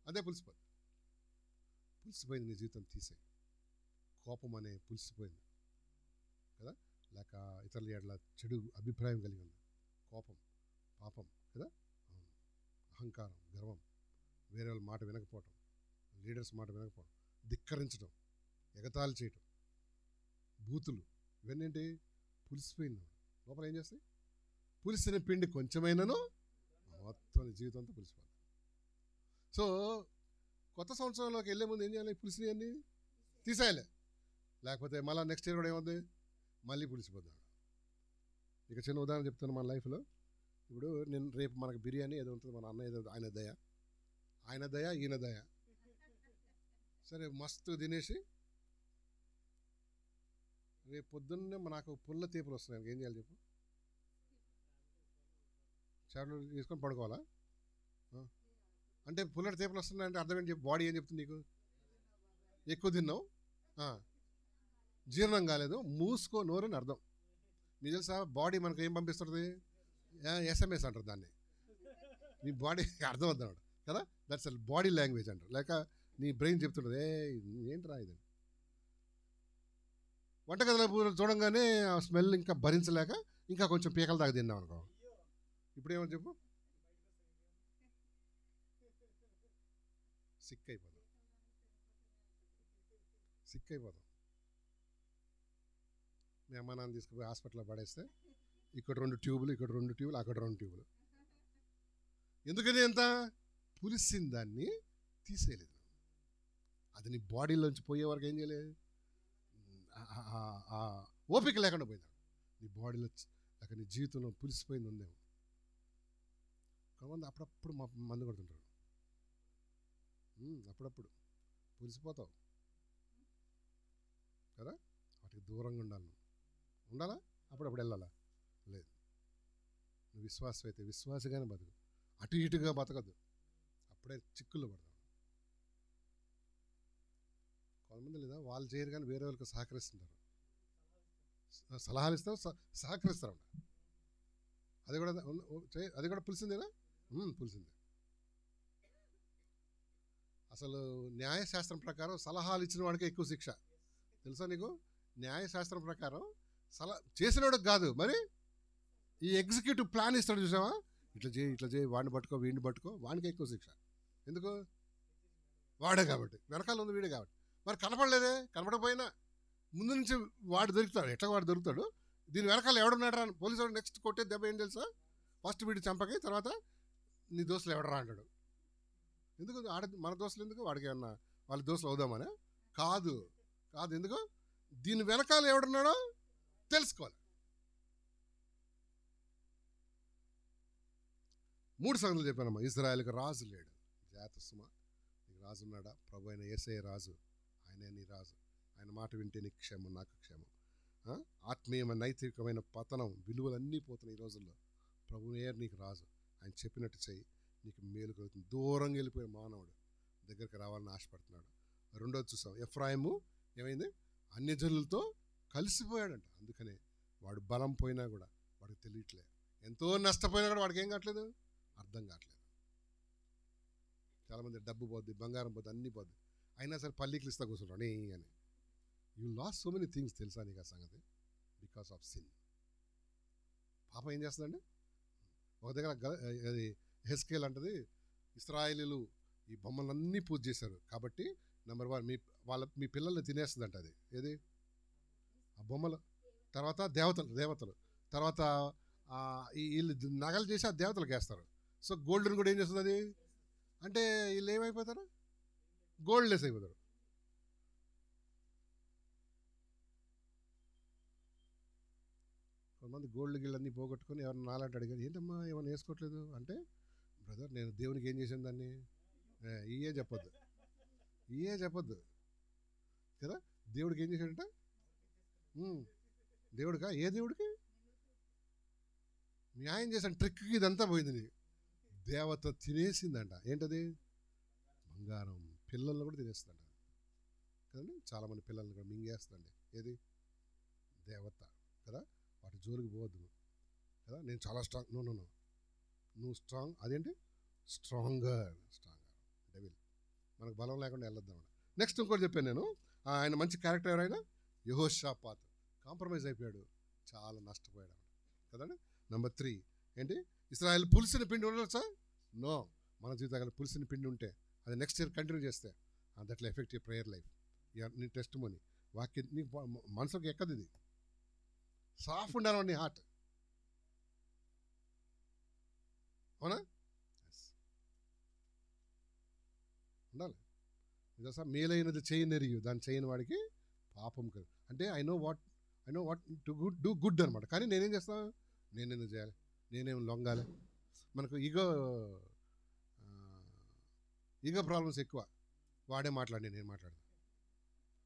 అదే పులిసిపోయింది. పులిసిపోయింది నీ జీవితం తీసే. కోపం అనే పులిసిపోయింది కదా, లేక ఇతరుల ఎడల చెడు అభిప్రాయం కలిగి ఉంది. కోపం, పాపం కదా, అహంకారం, గర్వం, వేరే వాళ్ళ మాట వినకపోవటం, లీడర్స్ మాట వినకపోవడం, ధిక్కరించడం, ఎగతాళి చేయటం, బూతులు, ఇవన్నీ ఏంటి? పులిసిపోయింది. లోపల ఏం చేస్తాయి? పులిసిన పిండి కొంచెమైనను మొత్తం జీవితంతో పులిసిపోతుంది. సో కొత్త సంవత్సరంలోకి వెళ్ళే ముందు ఏం చేయాలి? పులిసినవి అన్నీ తీసేయాలి. లేకపోతే మళ్ళీ నెక్స్ట్ ఇయర్ కూడా ఏముంది? మళ్ళీ పులిసిపోతాడు. ఇక చిన్న ఉదాహరణ చెప్తాను. మన లైఫ్లో ఇప్పుడు నేను రేపు మనకు బిర్యానీ ఏదో ఉంటుంది, మన అన్న ఏదో, ఆయన దయ ఈయన దయ, సరే మస్తు తినేసి రేపు పొద్దున్నే నాకు పుల్ల తీపులు వస్తున్నాయి. ఏం చేయాలి చెప్పు? చాట్లు తీసుకొని పడుకోవాలా? అంటే పుల్లటి తీపులు వస్తున్నాయంటే అర్థం ఏంటి చెప్పు? బాడీ ఏం చెప్తుంది నీకు? ఎక్కువ తిన్నావు, జీర్ణం కాలేదు, మూసుకో నోరు అని అర్థం. మీకు తెలుసా, బాడీ మనకు ఏం పంపిస్తుంది? SMS అంటారు దాన్ని. నీ బాడీ అర్థం అవుతున్నాడు కదా, దట్స్ బాడీ లాంగ్వేజ్ అంటారు. లేక నీ బ్రెయిన్ చెప్తుంటుంది, ఏంట్రా ఇది. వంటగదిలో చూడంగానే ఆ స్మెల్ ఇంకా భరించలేక ఇంకా కొంచెం పీకల దాకా తిన్నాం అనుకో, ఇప్పుడు ఏమని చెప్పు? సిక్ అయిపోతాం. మీ అమ్మ నాన్న తీసుకుపోయి హాస్పిటల్లో పడేస్తే ఇక్కడ 2 ట్యూబులు, ఇక్కడ 2 ట్యూబులు, అక్కడ 2 ట్యూబులు. ఎందుకని? ఎంత పులిసిన దాన్ని తీసేయలేదు. అది నీ బాడీలోంచి పోయే వరకు ఏం చేయలేదు, ఓపిక లేకుండా పోయింది. నీ బాడీలో లేక నీ జీవితంలో పులిసిపోయింది ఉందేమో. కొంతమంది అప్పుడప్పుడు మందు కొడుతుంటారు. అప్పుడప్పుడు పులిసిపోతావు కదా, వాటికి దూరంగా ఉండాలా? అప్పుడప్పుడు వెళ్ళాలా? లేదు. నువ్వు విశ్వాసం అయితే విశ్వాసగానే బతుకు, అటు ఇటుగా బతకద్దు. అప్పుడే చిక్కుల్లో పడతావు. కొంతమంది లేదా, వాళ్ళు చేయరు కానీ వేరే వాళ్ళకి సహకరిస్తుంటారు, సలహాలు ఇస్తారు, సహకరిస్తారు. అది కూడా పులిసిందేనా? పులిసిందే. అసలు న్యాయశాస్త్రం ప్రకారం సలహాలు ఇచ్చిన వాడికి ఎక్కువ శిక్ష తెలుసా నీకు? న్యాయశాస్త్రం ప్రకారం చేసినోడికి కాదు, మరి ఈ ఎగ్జిక్యూటివ్ ప్లాన్ ఇస్తాడు చూసావా, ఇట్లా చేయి వాడిని పట్టుకో వీడిని పట్టుకో, వాడికి ఎక్కువ శిక్ష. ఎందుకు? వాడే కాబట్టి, వెనకాల ఉంది వీడే కాబట్టి. మరి కనపడలేదే, కనపడకపోయినా ముందు నుంచి వాడు దొరుకుతాడు. ఎట్లా వాడు దొరుకుతాడు, దీని వెనకాల ఎవడున్నాడు రా పోలీసు వాడు నెక్స్ట్ కొట్టే దెబ్బ ఏం తెలుసా, ఫస్ట్ వీడి చంపకి, తర్వాత నీ దోస్తులు ఎవడరా అంటాడు. ఎందుకు మన దోస్తులు ఎందుకు, వాడికి ఏమన్నా వాళ్ళ దోస్తులు అవుదామనే? కాదు, ఎందుకు? దీని వెనకాల ఎవడున్నాడో తెలుసుకోవాలి. 3 సంగతులు చెప్పానమ్మా. ఇజ్రాయెల్కి రాజు లేడు, జాగ్రత్త సుమా. నీకు రాజు ఉన్నాడా? ప్రభు అయిన యేసయ్య రాజు, ఆయనే నీ రాజు. ఆయన మాట వింటే నీకు క్షేమం, నాకు క్షేమం. ఆత్మీయమైన నైతికమైన పతనం, విలువలన్నీ పోతున్నాయి ఈ రోజుల్లో. ప్రభువే నీకు రాజు, ఆయన చెప్పినట్టు చెయ్యి, నీకు మేలు కలుగుతుంది. దూరంగా వెళ్ళిపోయే మానవుడు దగ్గరికి రావాలని ఆశపడుతున్నాడు. రెండోది చూసాం, ఎఫ్రాయిము ఏమైంది, అన్యజనులతో కలిసిపోయాడంట. అందుకనే వాడు బలం పోయినా కూడా వాడికి తెలియట్లేదు. ఎంతో నష్టపోయినా కూడా వాడికి ఏం కావట్లేదు, అర్థం కావట్లేదు. చాలామంది డబ్బు పోద్ది, బంగారం పోద్ది, అన్నీ పోద్ది, అయినా సరే పల్లీకి ఇస్తా కూర్చుంటాడు అని. You lose so many things, తెలుసా నీకు ఆ సంగతి? Because of sin. పాపం ఏం చేస్తుందండి, ఒక దగ్గర అది హెస్కేల్ అంటది, ఇశ్రాయేలీలు ఈ బొమ్మలన్నీ పూజ చేశారు కాబట్టి నెంబర్ 1 మీ పిల్లల్ని తినేస్తుందంట. అది ఏది, ఆ బొమ్మలు. తర్వాత దేవతలు తర్వాత వీళ్ళు నగలు చేసి ఆ దేవతలకు వేస్తారు. సో గోల్డ్ని కూడా ఏం చేస్తుంది అది, అంటే వీళ్ళు ఏమైపోతారు, గోల్డ్ లెస్ అయిపోతారు. కొంతమంది గోల్డ్ గిల్డ్ అన్నీ పోగొట్టుకొని ఎవరైనా నాలంటే అడిగారు, ఏంటమ్మా ఏమైనా వేసుకోవట్లేదు అంటే, బ్రదర్ నేను దేవునికి ఏం చేశాను దాన్ని, ఇయే చెప్పొద్దు కదా. దేవుడికి ఏం చేశాడంట, దేవుడికా, ఏ దేవుడికి న్యాయం చేశాను, ట్రిక్కి ఇదంతా పోయింది. నీ దేవత తినేసిందంట. ఏంటది, బంగారం. పిల్లల్ని కూడా తినేస్తుందంట కదండి. చాలామంది పిల్లల్ని కూడా మింగేస్తుందండి. ఏది, దేవత కదా. వాటి జోలికి పోవద్దు కదా. నేను చాలా స్ట్రాంగ్, నో నువ్వు స్ట్రాంగ్, అదేంటి స్ట్రాంగర్ డెవిల్. మనకు బలం లేకుండా వెళ్ళొద్దాం. నెక్స్ట్ ఇంకోటి చెప్పాను నేను, ఆయన మంచి క్యారెక్టర్ ఎవరైనా, యెహోషాపాతు. కాంప్రమైజ్ అయిపోయాడు, చాలా నష్టపోయాడు కదండి. నెంబర్ 3 ఏంటి, ఇశ్రాయేల్ పులిసిన పిండి ఉండొచ్చా? నో. మన జీవితంలో పులిసిన పిండి ఉంటే అది నెక్స్ట్ ఇయర్ కంటిన్యూ చేస్తే దట్లో ఎఫెక్ట్ యువర్ ప్రేయర్ లైఫ్, నీ టెస్ట్ మనీ వాక్యం నీ మనసుకి ఎక్కదు. ఇది సాఫ్ట్ ఉండాలి నీ హార్ట్, అవునా? ఉండాలి. సార్ మేలైనది చేయనెరియు, దాన్ని చేయని వాడికి పాపం కదా. అంటే I know what to do good అనమాట. కానీ నేనేం చేస్తాను, నేనేం చేయాలి, నేనేం లొంగాలి. మనకు ఈగో ప్రాబ్లమ్స్ ఎక్కువ. వాడే మాట్లాడి నేను మాట్లాడతాను.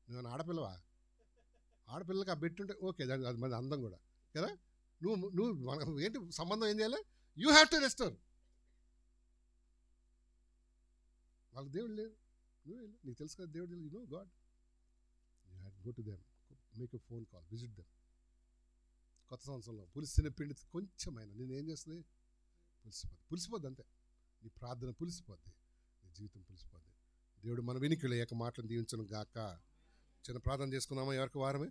నువ్వు ఆడపిల్లవా, ఆడపిల్లకి ఆ బెట్టుంటే ఓకే, దాని అది మంది అందం కూడా కదా. నువ్వు మనకు ఏంటి సంబంధం, ఏం చేయాలి, యూ హ్యావ్ టు రెస్టోర్. వాళ్ళకి దేవుడు లేరు, నీకు తెలుసు కదా దేవుడు, you know God. You have go to them, make a phone call, visit them. కొత్త సంవత్సరంలో పులిసిన పిండి కొంచెమైనా నేను ఏం చేస్తుంది, పులిసిపోద్ది అంతే. నీ ప్రార్థన పులిసిపోద్ది, నీ జీవితం పులిసిపోద్ది. దేవుడు మన వెనుకలు ఏక మాటలు దీవించను గాక. చిన్న ప్రార్థన చేసుకున్నామా, ఎవరికి వారమే,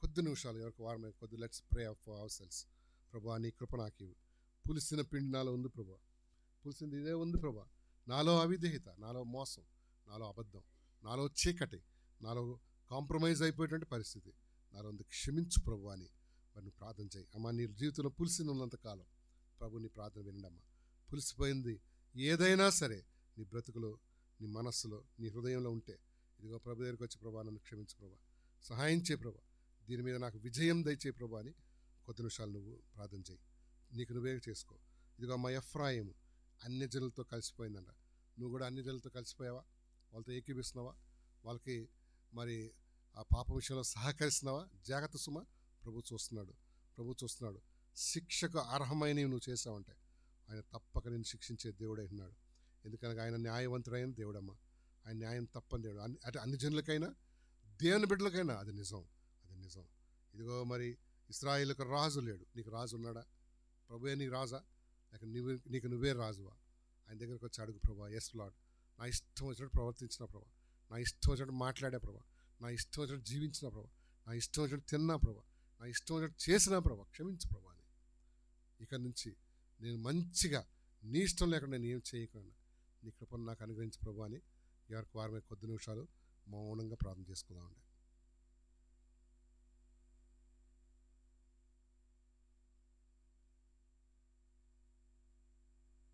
కొద్ది నిమిషాలు ఎవరికి వారమే, కొద్ది. Let's pray for hour cells. ప్రభా నీ కృప నాకు ఇవ్వు. పులిసిన పిండి నాలో ఉంది ప్రభా, పులిసింది ఇదే ఉంది ప్రభా. నాలో అవిధేయత, నాలో మోసం, నాలో అబద్ధం, నాలో చీకటి, నాలో కాంప్రమైజ్ అయిపోయేటువంటి పరిస్థితి నాలో ఉంది, క్షమించు ప్రభు అని మరి నువ్వు ప్రార్థన చేయి. అమ్మ నీ జీవితంలో పులిసిన ఉన్నంతకాలం ప్రభు నీ ప్రార్థన వినండమ్మా. పులిసిపోయింది ఏదైనా సరే నీ బ్రతుకులో, నీ మనస్సులో, నీ హృదయంలో ఉంటే ఇదిగో ప్రభు దగ్గరికి వచ్చి ప్రభా నన్ను క్షమించు ప్రభా, సహాయం చేయి ప్రభా, దీని మీద నాకు విజయం దయచే ప్రభా అని కొద్ది నిమిషాలు నువ్వు ప్రార్థన చేయి. నీకు నువ్వే చేసుకో. ఇదిగో మా ఎఫ్రాయిము అన్యజనులతో కలిసిపోయిందంట. నువ్వు కూడా అన్యజనులతో కలిసిపోయావా, వాళ్ళతో ఏకీపిస్తున్నావా, వాళ్ళకి మరి ఆ పాప విషయంలో సహకరిస్తున్నావా? జాగ్రత్త సుమ, ప్రభు చూస్తున్నాడు. శిక్షకు అర్హమైనవి నువ్వు చేసావంటే ఆయన తప్పక నేను శిక్షించే దేవుడై ఉన్నాడు. ఎందుకనగా ఆయన న్యాయవంతుడైన దేవుడమ్మా. ఆయన న్యాయం తప్పని దేవుడు. అంటే అన్ని జనులకైనా దేవుని బిడ్డలకైనా అది నిజం. ఇదిగో మరి ఇశ్రాయేలుకు రాజు లేడు, నీకు రాజు ఉన్నాడా? ప్రభువే నీకు రాజా, లేక నీకు నువ్వే రాజువా? ఆయన దగ్గరకు వచ్చి అడుగు ప్రభా, ఎస్ లార్డ్, నా ఇష్టం వచ్చినట్టు ప్రవర్తించిన ప్రభా, నా ఇష్టం వచ్చినట్టు మాట్లాడే ప్రభా, నా ఇష్టం వచ్చినట్టు జీవించిన ప్రభా, నా ఇష్టం వచ్చినట్టు తిన్నా ప్రభా, నా ఇష్టం వచ్చినట్టు చేసినా ప్రభా, క్షమించు ప్రభా అని. ఇక నుంచి నేను మంచిగా నీ ఇష్టం లేకుండా నేను ఏం చేయకుండా నీ కృపను నాకు అనుగ్రహించు ప్రభా అని ఎవరికి వారమే కొద్ది నిమిషాలు మౌనంగా ప్రార్థన చేసుకుందామండి.